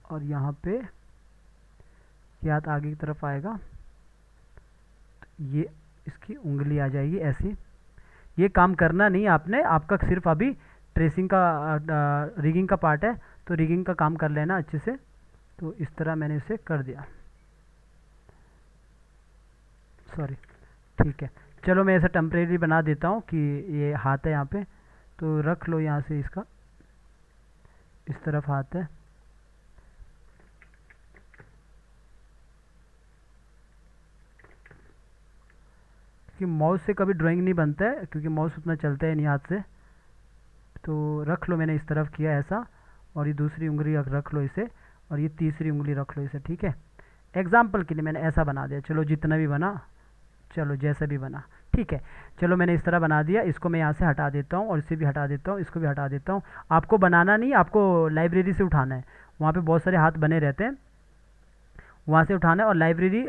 B: और यहाँ पे ये हाथ आगे की तरफ आएगा, तो ये इसकी उंगली आ जाएगी ऐसी। ये काम करना नहीं आपने, आपका सिर्फ अभी ट्रेसिंग का रिगिंग का पार्ट है, तो रिगिंग का काम कर लेना अच्छे से। तो इस तरह मैंने इसे कर दिया, सॉरी, ठीक है। चलो मैं ऐसा टेम्परेरी बना देता हूँ कि ये हाथ है यहाँ पे, तो रख लो यहाँ से, इसका इस तरफ हाथ है, कि माउस से कभी ड्राइंग नहीं बनता है, क्योंकि माउस उतना चलता है नहीं हाथ से। तो रख लो, मैंने इस तरफ किया ऐसा, और ये दूसरी उंगली रख लो इसे, और ये तीसरी उंगली रख लो इसे, ठीक है। एग्जाम्पल के लिए मैंने ऐसा बना दिया, चलो जितना भी बना, चलो जैसा भी बना, ठीक है। चलो मैंने इस तरह बना दिया, इसको मैं यहाँ से हटा देता हूँ, और इसे भी हटा देता हूँ, इसको भी हटा देता हूँ। आपको बनाना नहीं, आपको लाइब्रेरी से उठाना है, वहाँ पे बहुत सारे हाथ बने रहते हैं, वहाँ से उठाना है। और लाइब्रेरी,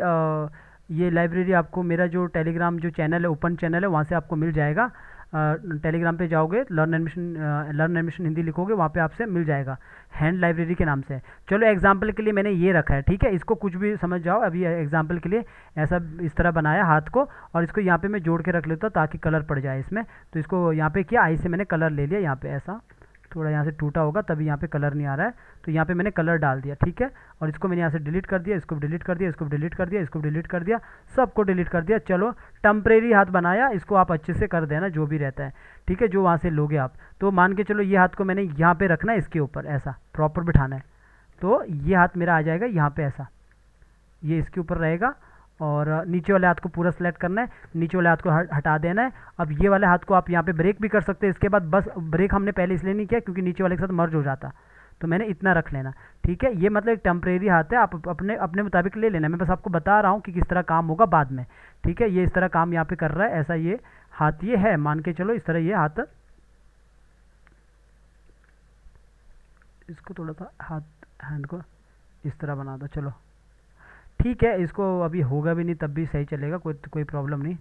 B: ये लाइब्रेरी आपको मेरा जो टेलीग्राम जो चैनल है, ओपन चैनल है, वहाँ से आपको मिल जाएगा। टेलीग्राम पे जाओगे, लर्न एनिमेशन हिंदी लिखोगे, वहाँ पे आपसे मिल जाएगा, हैंड लाइब्रेरी के नाम से। चलो एग्जाम्पल के लिए मैंने ये रखा है, ठीक है, इसको कुछ भी समझ जाओ। अभी एग्जाम्पल के लिए ऐसा इस तरह बनाया हाथ को, और इसको यहाँ पे मैं जोड़ के रख लेता हूँ ताकि कलर पड़ जाए इसमें। तो इसको यहाँ पे किया, आई से मैंने कलर ले लिया, यहाँ पे ऐसा थोड़ा यहाँ से टूटा होगा तभी यहाँ पे कलर नहीं आ रहा है, तो यहाँ पे मैंने कलर डाल दिया, ठीक है। और इसको मैंने यहाँ से डिलीट कर दिया, इसको डिलीट कर दिया, इसको डिलीट कर दिया, इसको डिलीट कर दिया, सबको डिलीट कर दिया। चलो टेम्परेरी हाथ बनाया, इसको आप अच्छे से कर देना जो भी रहता है, ठीक है, जो वहाँ से लोगे आप। तो मान के चलो ये हाथ को मैंने यहाँ पे रखना है, इसके ऊपर ऐसा प्रॉपर बिठाना है, तो ये हाथ मेरा आ जाएगा यहाँ पे ऐसा, ये इसके ऊपर रहेगा, और नीचे वाले हाथ को पूरा सेलेक्ट करना है, नीचे वाले हाथ को हटा देना है। अब ये वाले हाथ को आप यहाँ पे ब्रेक भी कर सकते हैं। इसके बाद बस ब्रेक हमने पहले इसलिए नहीं किया क्योंकि नीचे वाले के साथ मर्ज हो जाता, तो मैंने इतना रख लेना। ठीक है, ये मतलब एक टेम्परेरी हाथ है, आप अपने अपने मुताबिक ले लेना। मैं बस आपको बता रहा हूँ कि किस तरह काम होगा बाद में। ठीक है, ये इस तरह काम यहाँ पे कर रहा है, ऐसा ये हाथ ये है, मान के चलो इस तरह ये हाथ, इसको थोड़ा सा हाथ हैंड को इस तरह बना दो। चलो ठीक है, इसको अभी होगा भी नहीं तब भी सही चलेगा, कोई प्रॉब्लम नहीं।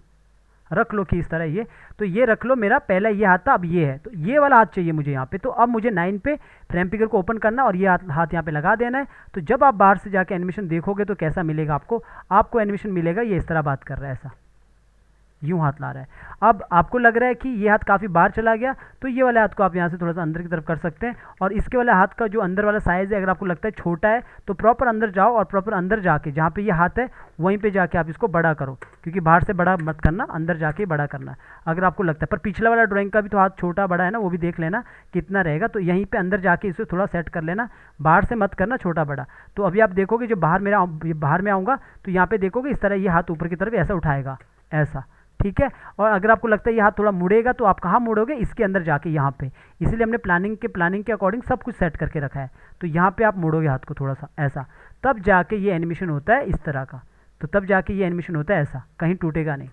B: रख लो कि इस तरह ये, तो ये रख लो। मेरा पहला ये हाथ था, अब ये है, तो ये वाला हाथ चाहिए मुझे यहाँ पे। तो अब मुझे 9 पे फ्रेम पिकर को ओपन करना और ये हाथ यहाँ पे लगा देना है। तो जब आप बाहर से जाके एनिमेशन देखोगे तो कैसा मिलेगा आपको एनिमेशन मिलेगा ये इस तरह बात कर रहा है, ऐसा यूं हाथ ला रहा है। अब आपको लग रहा है कि ये हाथ काफ़ी बाहर चला गया, तो ये वाले हाथ को आप यहाँ से थोड़ा सा अंदर की तरफ कर सकते हैं। और इसके वाले हाथ का जो अंदर वाला साइज़ है, अगर आपको लगता है छोटा है तो प्रॉपर अंदर जाओ और प्रॉपर अंदर जाके जहाँ पे ये हाथ है वहीं पे जाके आप इसको बड़ा करो, क्योंकि बाहर से बड़ा मत करना, अंदर जाके बड़ा करना अगर आपको लगता है। पर पिछला वाला ड्राइंग का भी तो हाथ छोटा बड़ा है ना, वो भी देख लेना कितना रहेगा। तो यहीं पर अंदर जाके इसे थोड़ा सेट कर लेना, बाहर से मत करना छोटा बड़ा। तो अभी आप देखोगे जो बाहर में आऊँगा तो यहाँ पर देखोगे इस तरह ये हाथ ऊपर की तरफ ऐसा उठाएगा, ऐसा। ठीक है, और अगर आपको लगता है ये हाथ थोड़ा मुड़ेगा तो आप कहाँ मुड़ोगे, इसके अंदर जाके यहाँ पे। इसलिए हमने प्लानिंग के अकॉर्डिंग सब कुछ सेट करके रखा है। तो यहाँ पे आप मुड़ोगे हाथ को थोड़ा सा ऐसा, तब जाके ये एनिमेशन होता है इस तरह का। तो तब जाके ये एनिमेशन होता है ऐसा, कहीं टूटेगा नहीं।